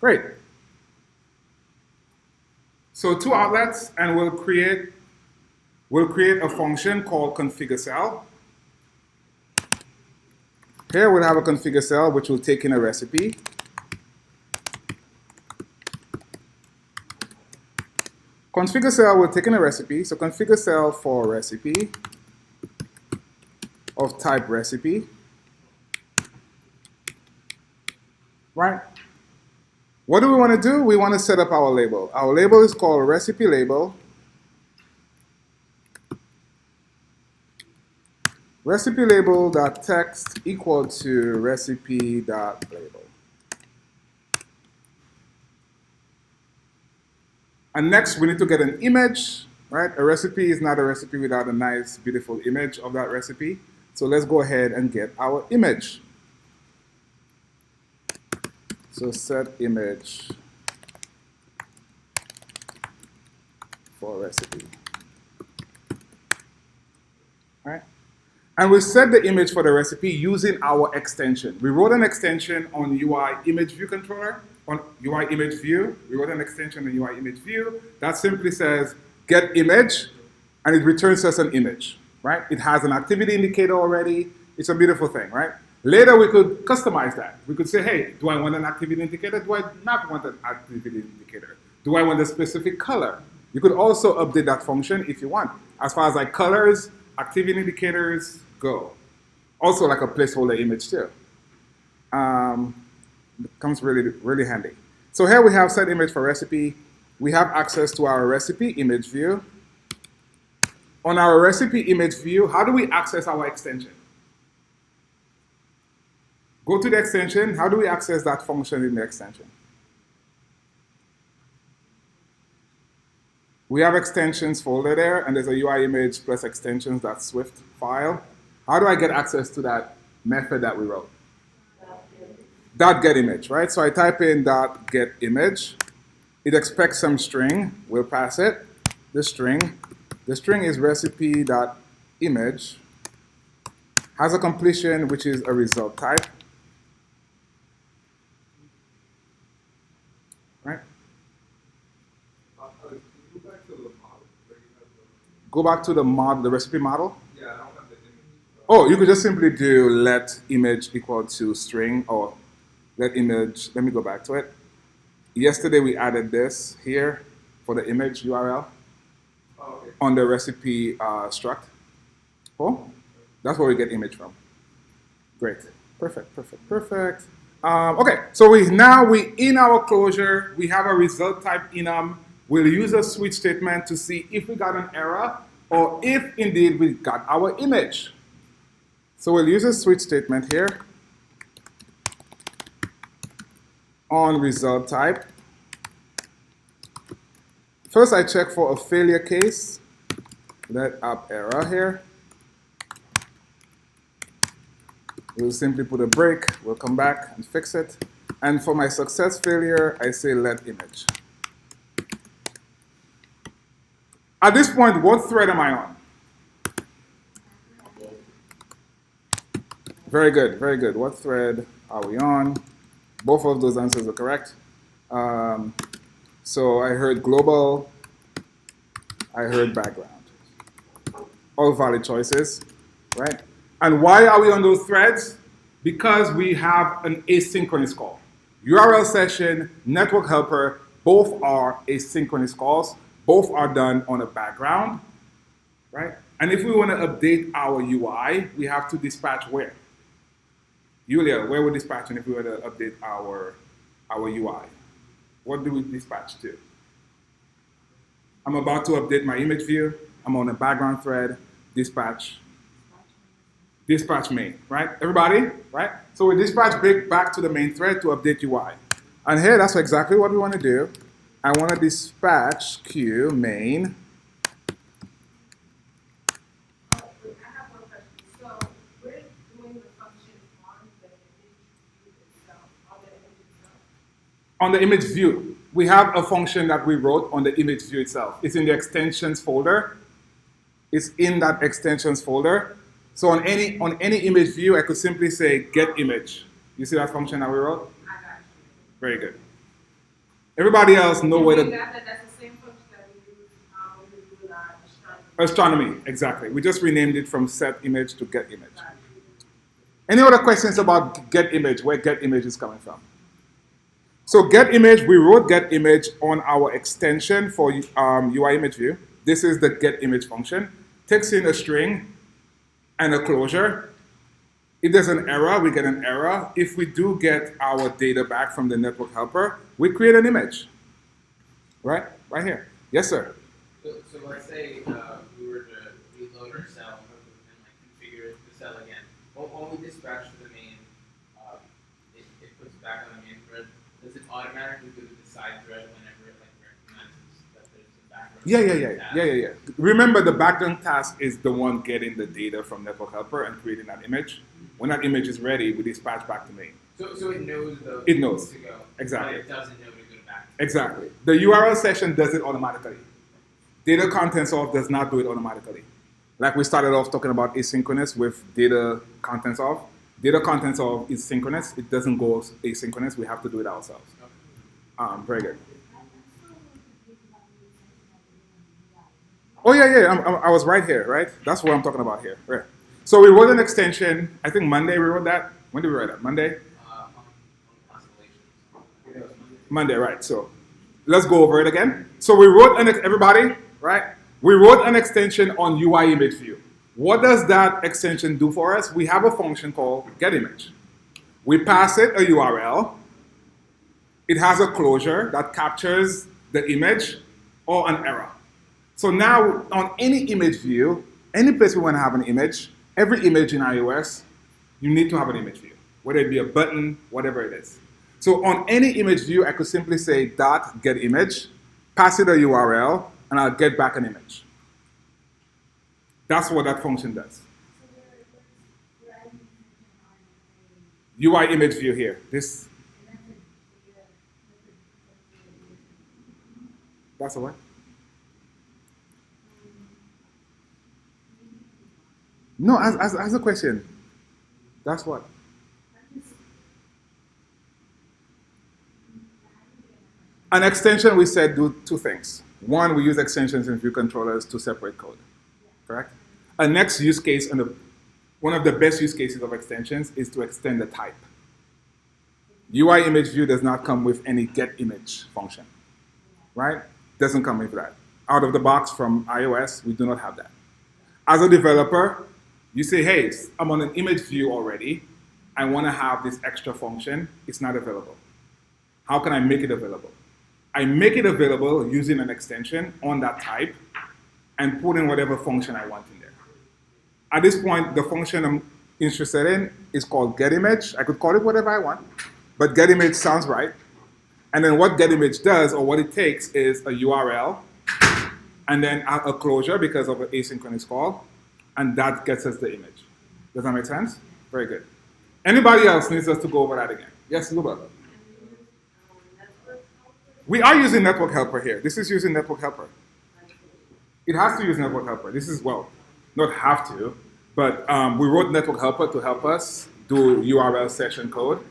Great. So two outlets, and we'll create a function called configure cell. Here we'll have a configure cell which will take in a recipe. Configure cell will take in a recipe. So configure cell for recipe of type recipe. Right? What do we want to do? We want to set up our label. Our label is called recipe label. Recipe label.text equal to recipe.label. And next, we need to get an image, right? A recipe is not a recipe without a nice, beautiful image of that recipe. So let's go ahead and get our image. So set image for recipe. All right? And we set the image for the recipe using our extension. We wrote an extension on UI image view controller, on UI image view. We wrote an extension on UI image view that simply says get image, and it returns us an image, right? It has an activity indicator already. It's a beautiful thing, right? Later we could customize that. We could say, hey, do I want an activity indicator? Do I not want an activity indicator? Do I want a specific color? You could also update that function if you want. As far as like colors, activity indicators go. Also like a placeholder image too. It comes really, really handy. So here we have set image for recipe. We have access to our recipe image view. On our recipe image view, how do we access our extension? Go to the extension. How do we access that function in the extension? We have extensions folder there, and there's a UI image plus extensions.swift file. How do I get access to that method that we wrote? Dot get image, right? So I type in dot get image. It expects some string. We'll pass it. The string is recipe.image. Has a completion, which is a result type. Right? Go back to the model, the recipe model. Yeah, I don't have the image. Oh, you could just simply do let image equal to string or let image. Let me go back to it. Yesterday we added this here for the image URL Oh, okay. on the recipe struct. Oh, that's where we get image from. Great. Perfect, perfect, perfect. Okay, so we in our closure, we have a result type enum. We'll use a switch statement to see if we got an error or if indeed we got our image. So we'll use a switch statement here on result type. First, I check for a failure case. Let app error here. We'll simply put a break. We'll come back and fix it. And for my success failure, I say let image. At this point, what thread am I on? Very good, very good. What thread are we on? Both of those answers are correct. So I heard global, I heard background. All valid choices, right? And why are we on those threads? Because we have an asynchronous call. URL session, network helper, both are asynchronous calls. Both are done on a background, right? And if we want to update our UI, we have to dispatch where? Julia, where we're dispatching if we were to update our UI? What do we dispatch to? I'm about to update my image view. I'm on a background thread, dispatch main, right? Everybody, right? So we dispatch back to the main thread to update UI. And here, that's exactly what we want to do. I want to dispatch queue main. I have one question. So we're doing the function on the image itself, on the image itself. On the image view, we have a function that we wrote on the image view itself. It's in the extensions folder. It's in that extensions folder. So on any image view, I could simply say get image. You see that function that we wrote? I got you. Very good. Everybody else know where And the that's the same function that we use when we do astronomy. astronomy, exactly. We just renamed it from set image to get image. Any other questions about get image, where get image is coming from? So get image, we wrote get image on our extension for UI image view. This is the get image function. Takes in a string and a closure. If there's an error, we get an error. If we do get our data back from the network helper, we create an image. Right? Right here. Yes, sir. So let's say we were to reload our cell and like configure the cell again. When we dispatch to the main, it puts back on the main thread. Does it automatically go to the side thread whenever it like recognizes that there's a background? Yeah. Remember, the background task is the one getting the data from network helper and creating that image. When that image is ready, we dispatch back to main. So it knows though. It knows. To go. Exactly. But it doesn't know to go back. Exactly. The URL session does it automatically. Data contents off does not do it automatically. Like we started off talking about asynchronous with data contents off. Data contents off is synchronous. It doesn't go asynchronous. We have to do it ourselves. Very good. Oh yeah. I was right here, right? That's what I'm talking about here. Right. So we wrote an extension. I think Monday we wrote that. When did we write that? Monday? On constellations. Monday, right. So let's go over it again. So we wrote everybody, right? We wrote an extension on UI image view. What does that extension do for us? We have a function called getImage. We pass it a URL. It has a closure that captures the image or an error. So now on any image view, any place we want to have an image, every image in iOS, you need to have an image view, whether it be a button, whatever it is. So on any image view, I could simply say dot get image, pass it a URL, and I'll get back an image. That's what that function does. UI image view here. That's a what? No, as a question. That's what? An extension, we said, do two things. One, we use extensions in view controllers to separate code. correct? A next use case, and one of the best use cases of extensions is to extend the type. UI image view does not come with any get image function, right? Doesn't come with that. Out of the box from iOS, we do not have that. As a developer, you say, hey, I'm on an image view already. I want to have this extra function. It's not available. How can I make it available? I make it available using an extension on that type and put in whatever function I want in there. At this point, the function I'm interested in is called getImage. I could call it whatever I want, but getImage sounds right. And then what getImage does, or what it takes, is a URL, and then a closure because of an asynchronous call, and that gets us the image. Does that make sense? Very good. Anybody else needs us to go over that again? Yes, Luba? We are using Network Helper here. This is using Network Helper. It has to use Network Helper. This is, well, not have to, but we wrote Network Helper to help us do URL session code.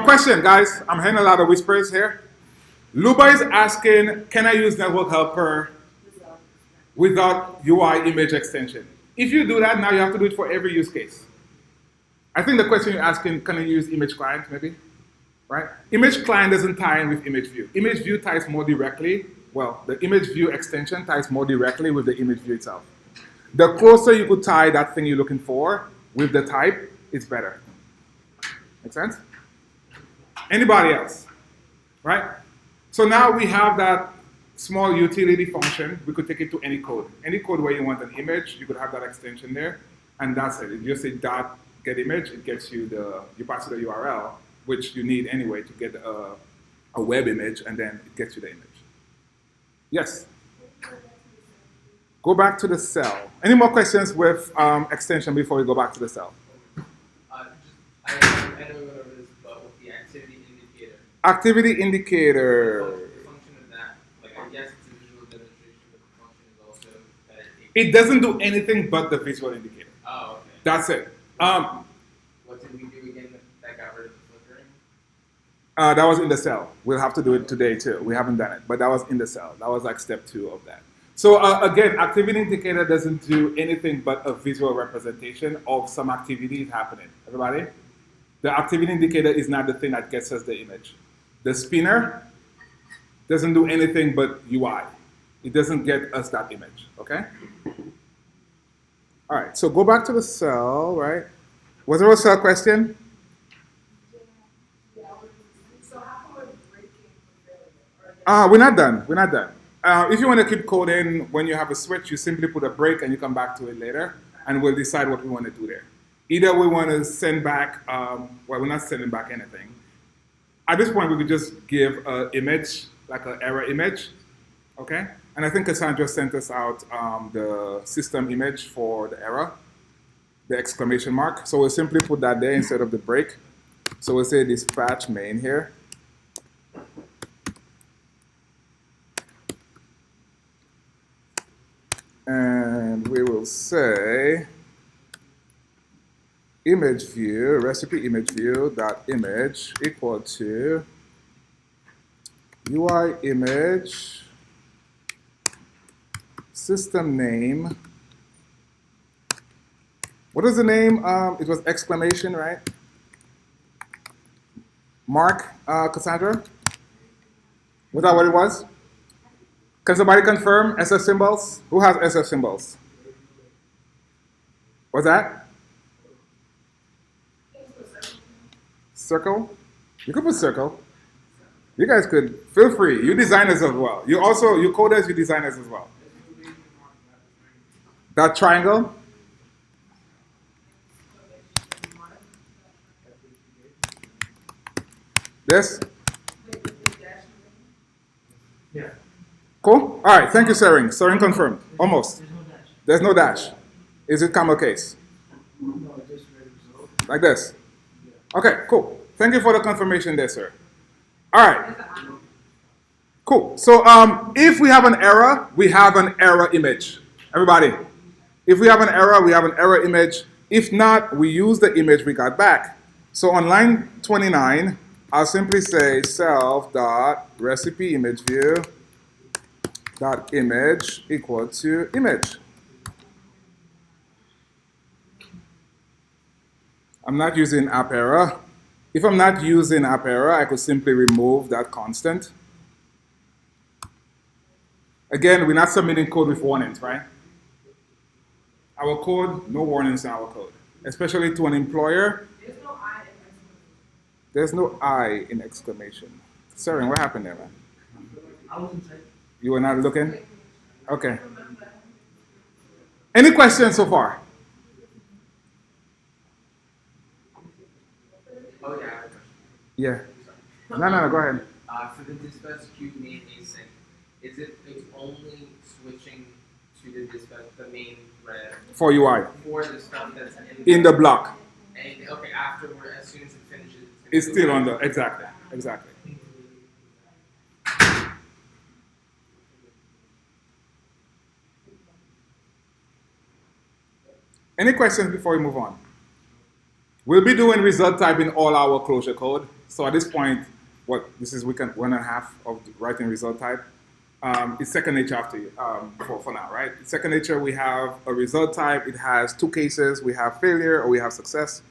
Question, guys. I'm hearing a lot of whispers here. Luba is asking, can I use Network Helper without UI image extension? If you do that, now you have to do it for every use case. I think the question you're asking, can I use image client, maybe? Right? Image client doesn't tie in with image view. Image view ties more directly. Well, the image view extension ties more directly with the image view itself. The closer you could tie that thing you're looking for with the type, it's better. Make sense? Anybody else? Right? So now we have that small utility function. We could take it to any code. Any code where you want an image, you could have that extension there, and that's it. If you say dot get image, it gets you you pass it the URL, which you need anyway to get a web image, and then it gets you the image. Yes? Go back to the cell. Any more questions with extension before we go back to the cell? I know we went over this, but with the activity indicator. Activity indicator. The function of that, like I guess it's a visual demonstration, but the function is also that it doesn't do anything but the visual indicator. Oh, okay. That's it. What did we do again that got rid of the flickering? That was in the cell. We'll have to do it today too. We haven't done it, but that was in the cell. That was like step 2 of that. So again, activity indicator doesn't do anything but a visual representation of some activity happening. Everybody? The activity indicator is not the thing that gets us the image. The spinner doesn't do anything but UI. It doesn't get us that image, okay? All right, so go back to the cell, right? Was there a cell question? So how come we're breaking for failure? We're not done. We're not done. If you want to keep coding, when you have a switch, you simply put a break and you come back to it later, and we'll decide what we want to do there. Either we want to send back, well, we're not sending back anything. At this point, we could just give an image, like an error image, okay? And I think Cassandra sent us out the system image for the error, the exclamation mark. So we'll simply put that there instead of the break. So we'll say dispatch main here. And we will say image view, recipe image view dot image equal to UI image system name. What is the name? It was exclamation, right? Mark, Cassandra? Was that what it was? Can somebody confirm SF symbols? Who has SF symbols? What's that? Circle? You could put circle. You guys could, feel free. You designers as well. You coders, you designers as well. That triangle? This? Yeah. Cool? All right, thank you, Sering. Sering confirmed. Almost. There's no dash. There's no dash. Is it camel case? No, it just read result. Like this? Okay, cool. Thank you for the confirmation there, sir. All right. Cool. So if we have an error, we have an error image. Everybody, if we have an error, we have an error image. If not, we use the image we got back. So on line 29, I'll simply say self.recipe image view dot image equal to image. I'm not using app error. If I'm not using app error, I could simply remove that constant. Again, we're not submitting code with warnings, right? Our code, no warnings in our code, especially to an employer. There's no I There's no I in exclamation. in exclamation. Sorry, what happened there, man? I was inside. You were not looking? Okay. Any questions so far? Oh yeah, I have a question. Yeah. No, go ahead. For the dispatch queue main async, it's only switching to the main thread For UI. for the stuff that's In the block. and okay, afterward, as soon as it finishes, It's still on the, exactly. Any questions before we move on? We'll be doing result type in all our closure code. So at this point, this is week 1.5 of writing result type. It's second nature after for now, right? In second nature, we have a result type. It has two cases. We have failure or we have success.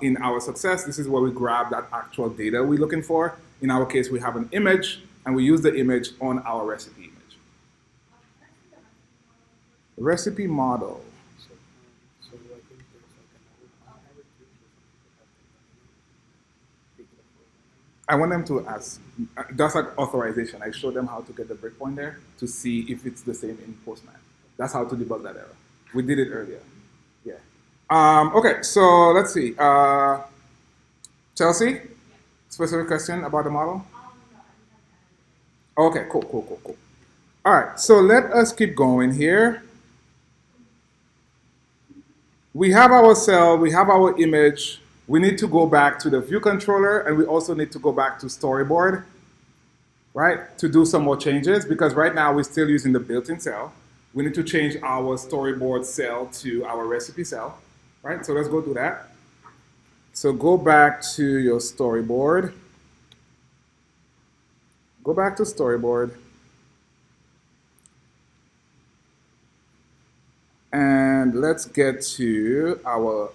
In our success, this is where we grab that actual data we're looking for. In our case, we have an image, and we use the image on our recipe image. Recipe model. So I think there's like another I want them to ask. That's like authorization. I show them how to get the breakpoint there to see if it's the same in Postman. That's how to debug that error. We did it earlier. Yeah. Okay, so let's see. Chelsea, specific question about the model? Okay, cool. All right, so let us keep going here. We have our cell, we have our image. We need to go back to the view controller, and we also need to go back to storyboard, right, to do some more changes, because right now we're still using the built-in cell. We need to change our storyboard cell to our recipe cell, right? So let's go do that. So go back to your storyboard. Go back to storyboard. And let's get to our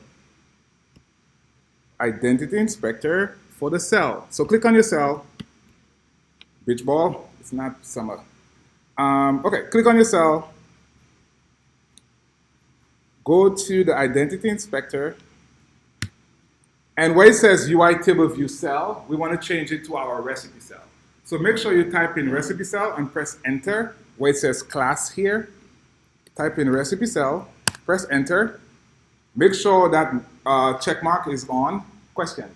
identity inspector for the cell. So click on your cell. Beach ball, it's not summer. Okay, click on your cell. Go to the identity inspector. And where it says UI table view cell, we want to change it to our recipe cell. So make sure you type in recipe cell and press enter. Where it says class here, type in recipe cell, press enter. Make sure that check mark is on. Question.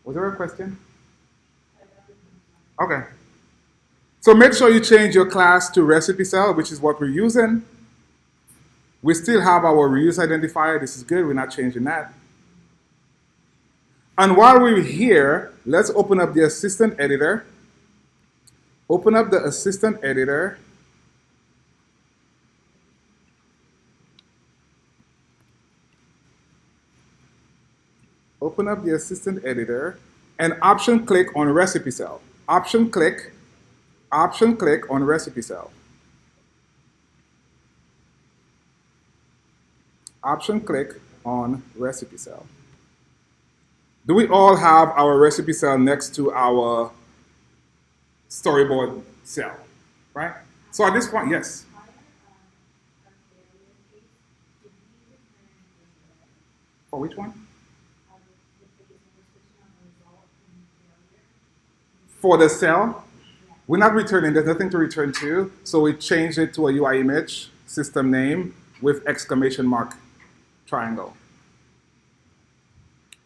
Was there a question? Okay. So make sure you change your class to recipe cell, which is what we're using. We still have our reuse identifier. This is good. We're not changing that. And while we're here, let's open up the assistant editor. Open up the assistant editor. Open up the assistant editor and option click on recipe cell. Option click on recipe cell. Option click on recipe cell. Do we all have our recipe cell next to our storyboard cell, right? So at this point, yes. For which one? For the cell, we're not returning. There's nothing to return to. So we changed it to a UI image, system name, with exclamation mark triangle.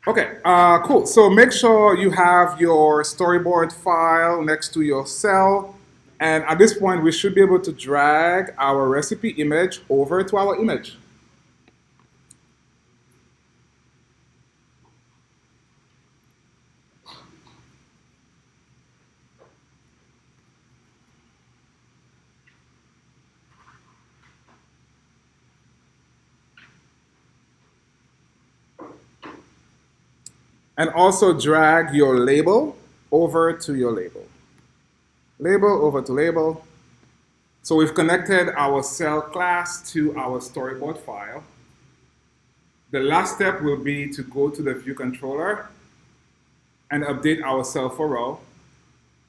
Okay, cool. So make sure you have your storyboard file next to your cell. And at this point, we should be able to drag our recipe image over to our image. And also drag your label over to your label. Label over to label. So we've connected our cell class to our storyboard file. The last step will be to go to the view controller and update our cell for row,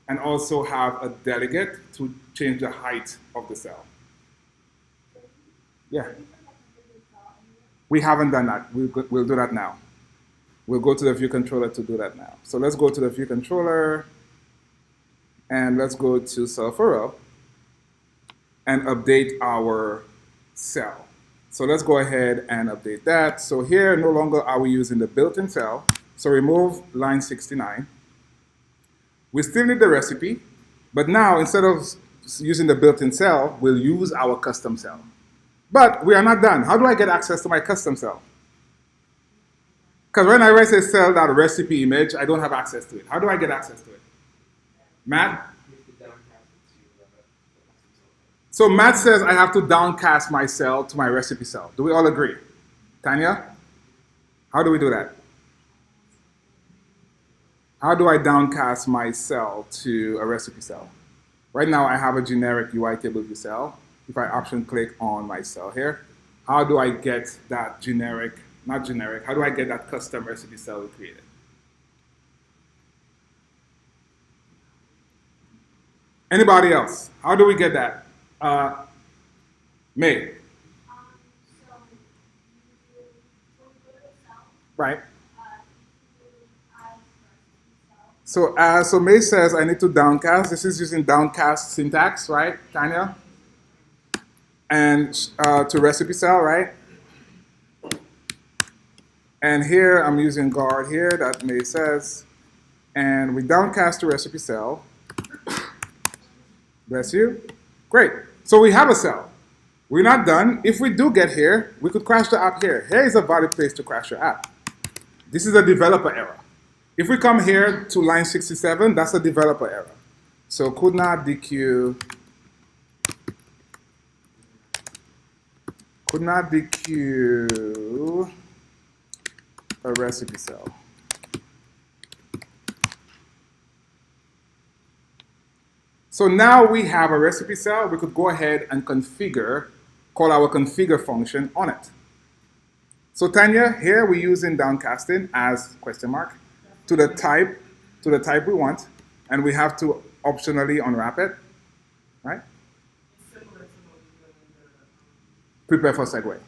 and also have a delegate to change the height of the cell. Yeah. We haven't done that. We'll do that now. We'll go to the view controller to do that now. So let's go to the view controller, and let's go to cell for row and update our cell. So let's go ahead and update that. So here, no longer are we using the built-in cell. So remove line 69. We still need the recipe, but now instead of using the built-in cell, we'll use our custom cell. But we are not done. How do I get access to my custom cell? Because when I write a cell.recipe image, I don't have access to it. How do I get access to it? Matt? So Matt says I have to downcast my cell to my recipe cell. Do we all agree? Tanya? How do we do that? How do I downcast my cell to a recipe cell? Right now I have a generic UI table view cell. If I option click on my cell here, how do I get that generic, not generic, how do I get that custom recipe cell we created? Anybody else? How do we get that? May. So you when you go to cell, Right. you add cell. So May says I need to downcast. This is using downcast syntax, right, Tanya? And to recipe cell, right? And here I'm using guard here that May says. And we downcast to recipe cell. Bless you. Great. So we have a cell. We're not done. If we do get here, we could crash the app here. Here is a valid place to crash your app. This is a developer error. If we come here to line 67, that's a developer error. So could not DQ a recipe cell. So now we have a recipe cell. We could go ahead and configure, call our configure function on it. So Tanya, here we're using downcasting as question mark to the type we want, and we have to optionally unwrap it, right? Prepare for segue.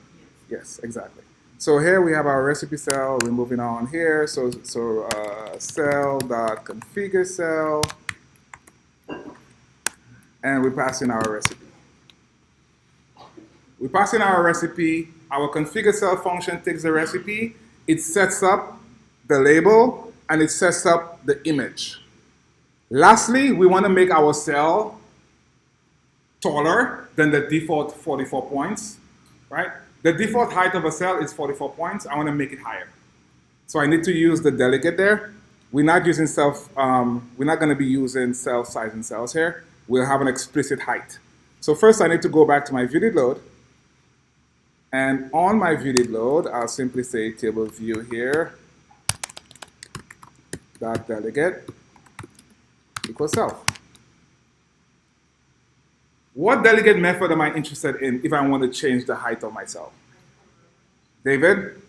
Yes, exactly. So here we have our recipe cell. We're moving on here. So cell.configure cell, and we pass in our recipe. We pass in our recipe. Our configure cell function takes the recipe. It sets up the label, and it sets up the image. Lastly, we want to make our cell taller than the default 44 points, right? The default height of a cell is 44 points. I want to make it higher. So I need to use the delegate there. We're not using we're not going to be using self-sizing cells here. We'll have an explicit height. So first I need to go back to my viewDid load. And on my viewDid load, I'll simply say table view here, dot delegate equals self. What delegate method am I interested in if I want to change the height of my cell? David?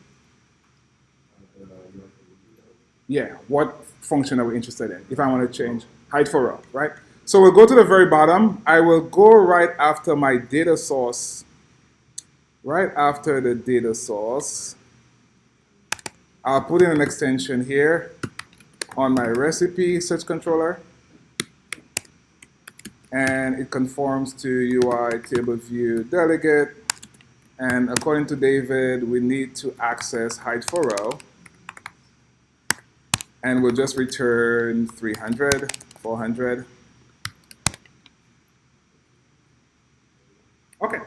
Yeah, what function are we interested in if I want to change height for row, right? So we'll go to the very bottom. I will go right after my data source. Right after the data source, I'll put in an extension here on my recipe search controller, and it conforms to UI table view delegate. And according to David, we need to access height for row, and we'll just return 300, 400. Okay.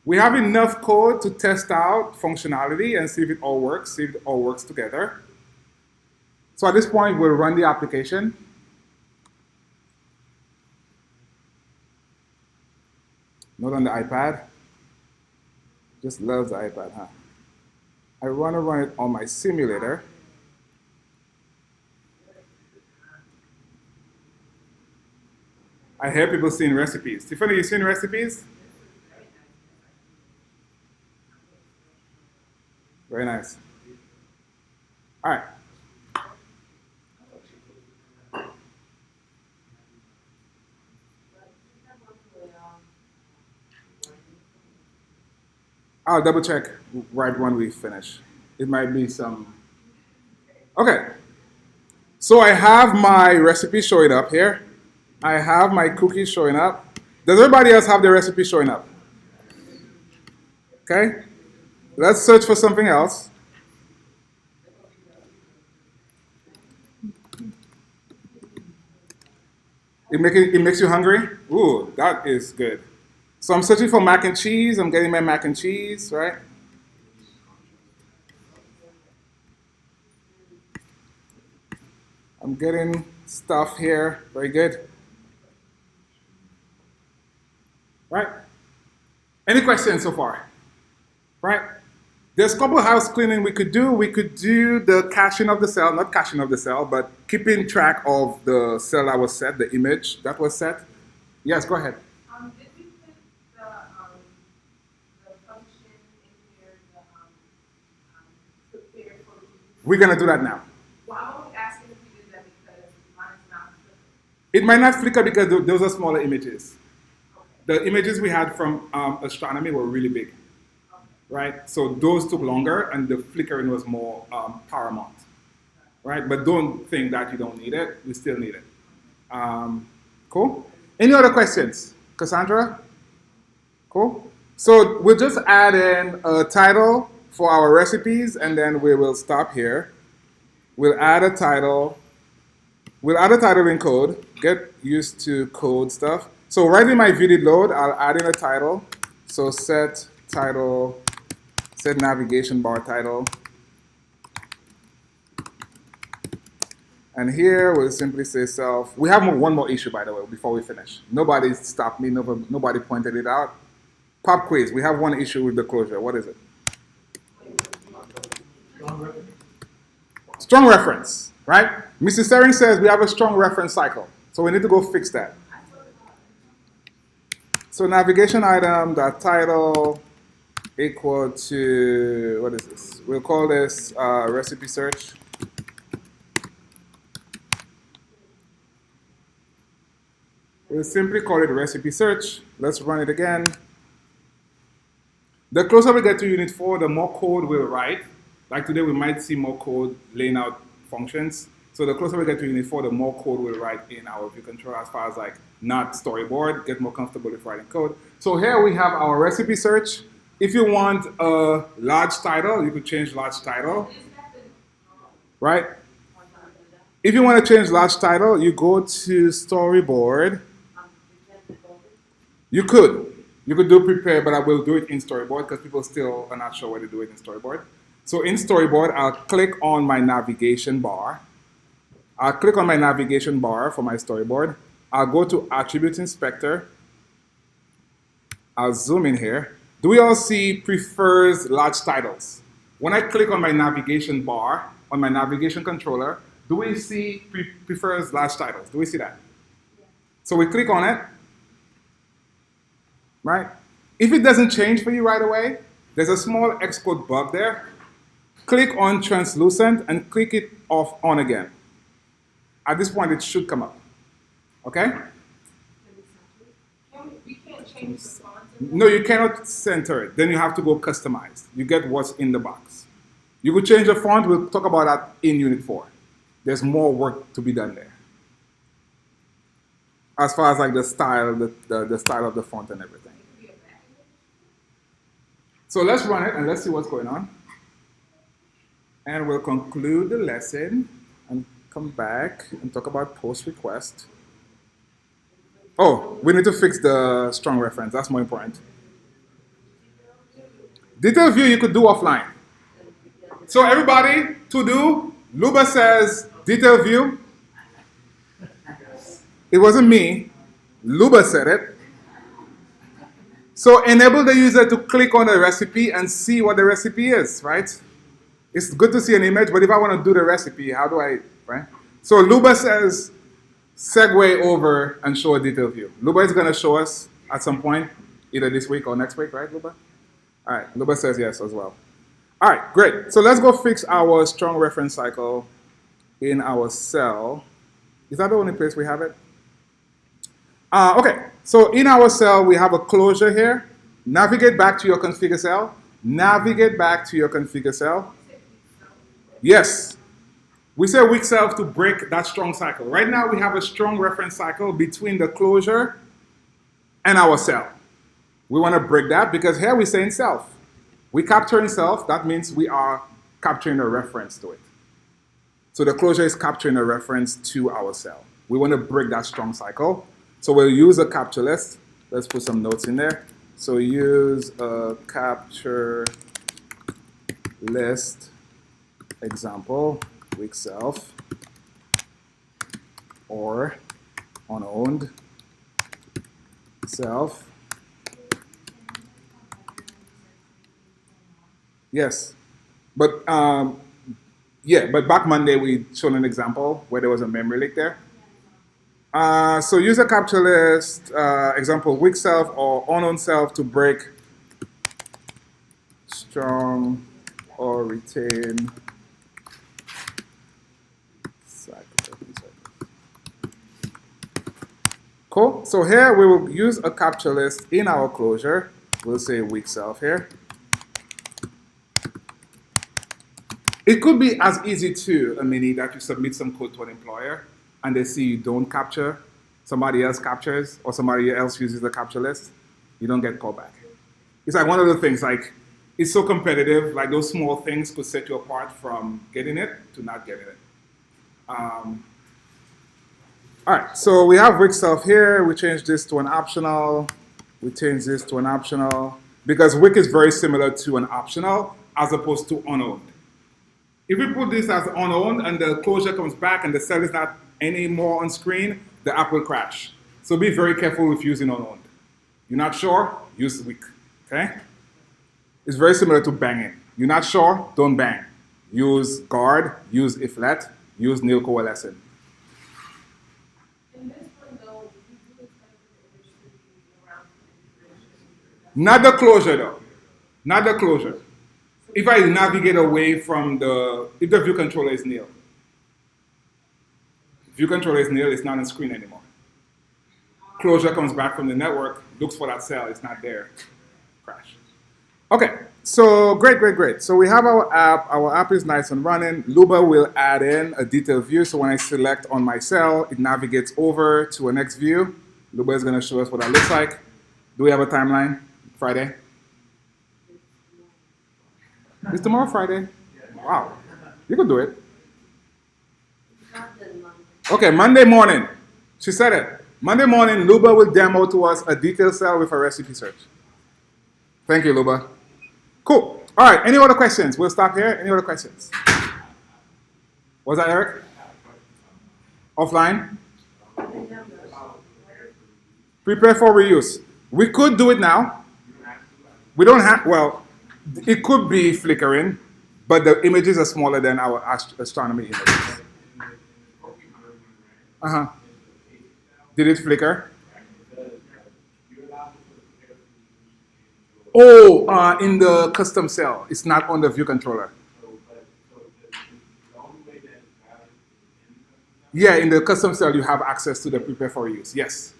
We have enough code to test out functionality and see if it all works, see if it all works together. So at this point, we'll run the application. Not on the iPad. Just loves the iPad, huh? I want to run it on my simulator. I hear people seeing recipes. Tiffany, you seeing recipes? Very nice. All right. I'll double check right when we finish. It might be some. Okay. So I have my recipe showing up here. I have my cookies showing up. Does everybody else have their recipe showing up? Okay. Let's search for something else. It makes you hungry? Ooh, that is good. So I'm searching for mac and cheese. I'm getting my mac and cheese, right? I'm getting stuff here. Very good. Right? Any questions so far? Right? There's a couple of house cleaning we could do. We could do the caching of the cell, not caching of the cell, but keeping track of the cell that was set, the image that was set. Yes, go ahead. Did we put the function in here, prepare for use? We're going to do that now. Well, I'm only asking if we did that because mine is not flipping. It might not flicker because those are smaller images. Okay. The images we had from astronomy were really big, Okay. right? So those took longer and the flickering was more paramount, right? But don't think that you don't need it. We still need it. Cool? Any other questions? Cassandra? Cool? So we'll just add in a title for our recipes and then we will stop here. We'll add a title. We'll add a title in code. Get used to code stuff. So right in my view did load, I'll add in a title. So set title, set navigation bar title. And here we'll simply say self. We have one more issue, by the way, before we finish. Nobody stopped me. Nobody pointed it out. Pop quiz. We have one issue with the closure. What is it? Strong reference, right? Mrs. Sering says we have a strong reference cycle. So we need to go fix that. So navigation item dot title equal to, what is this? We'll call this recipe search. We'll simply call it recipe search. Let's run it again. The closer we get to unit 4, the more code we'll write. Like today, we might see more code laying out functions. So the closer we get to unit 4, the more code we'll write in our view control as far as like not storyboard, get more comfortable with writing code. So here we have our recipe search. If you want a large title, you could change large title, right? If you want to change large title, you go to storyboard. You could do prepare, but I will do it in storyboard because people still are not sure where to do it in storyboard. So in storyboard, I'll click on my navigation bar. I'll click on my navigation bar for my storyboard. I'll go to Attribute Inspector. I'll zoom in here. Do we all see prefers large titles? When I click on my navigation bar, on my navigation controller, do we see prefers large titles? Do we see that? Yeah. So we click on it, right? If it doesn't change for you right away, there's a small Xcode bug there. Click on translucent and click it off on again. At this point, it should come up. Okay? We can't change the font. No, you cannot center it. Then you have to go customize. You get what's in the box. You could change the font. We'll talk about that in Unit 4. There's more work to be done there. As far as like the style, the style of the font and everything. So let's run it and let's see what's going on. And we'll conclude the lesson and come back and talk about post request. Oh, we need to fix the strong reference. That's more important. Detail view you could do offline. So everybody, to do, Luba says detail view. It wasn't me. Luba said it. So enable the user to click on the recipe and see what the recipe is, right? It's good to see an image, but if I want to do the recipe, how do I, right? So Luba says, segue over and show a detailed view. Luba is going to show us at some point, either this week or next week, right, Luba? All right, Luba says yes as well. All right, great. So let's go fix our strong reference cycle in our cell. Is that the only place we have it? Okay, so in our cell, we have a closure here. Navigate back to your configure cell. Navigate back to your configure cell. Yes. We say weak self to break that strong cycle. Right now, we have a strong reference cycle between the closure and our cell. We want to break that because here we say in self. We capture in self. That means we are capturing a reference to it. So the closure is capturing a reference to our cell. We want to break that strong cycle. So we'll use a capture list. Let's put some notes in there. So use a capture list example, weak self, or unowned self. Yes, but but back Monday we showed an example where there was a memory leak there. So use a capture list, example, weak self or unknown self to break strong or retain cycle. Cool. So here we will use a capture list in our closure. We'll say weak self here. It could be as easy to, Amini, that you submit some code to an employer and they see you don't capture, somebody else captures, or somebody else uses the capture list, you don't get called back. It's like one of the things, like, it's so competitive, like those small things could set you apart from getting it to not getting it. All right, so we have weak self here. We change this to an optional. We change this to an optional because weak is very similar to an optional as opposed to unowned. If we put this as unowned and the closure comes back and the cell is not anymore on screen, the app will crash. So be very careful with using unowned. You're not sure? Use weak, okay? It's very similar to banging. You're not sure? Don't bang. Use guard, use if let, use nil coalescent. In this point, though, we do expect the image to be around the integration. Not the closure, though. Not the closure. If I navigate away from if the view controller is nil. View controller is nil, it's not on screen anymore. Closure comes back from the network, looks for that cell, it's not there. Crash. Okay, so great. So we have our app is nice and running. Luba will add in a detailed view, so when I select on my cell, it navigates over to a next view. Luba is gonna show us what that looks like. Do we have a timeline? Friday? Is tomorrow Friday? Wow, you can do it. Okay, Monday morning. She said it. Monday morning, Luba will demo to us a detailed cell with a recipe search. Thank you, Luba. Cool. All right, any other questions? We'll stop here. Any other questions? Was that Eric? Offline? Prepare for reuse. We could do it now. We don't have, well, it could be flickering, but the images are smaller than our astronomy images. Uh-huh. Did it flicker? Oh, in the custom cell. It's not on the view controller. Yeah, in the custom cell, you have access to the prepare for use. Yes.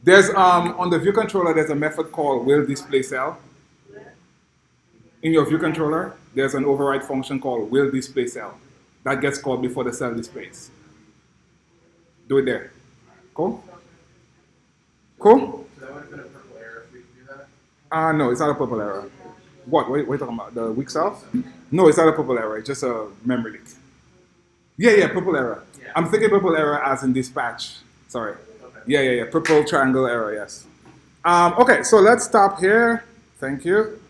There's, on the view controller, there's a method called will display cell. In your view controller, there's an override function called will display cell. That gets called before the cell displays. Do it there. Cool? Cool? So that would have been a purple error if we could do that? No, it's not a purple error. What are you talking about? The weak self? No, it's not a purple error. It's just a memory leak. Yeah, purple error. Yeah. I'm thinking purple error as in dispatch. Sorry. Okay. Yeah. Purple triangle error, yes. Okay, so let's stop here. Thank you.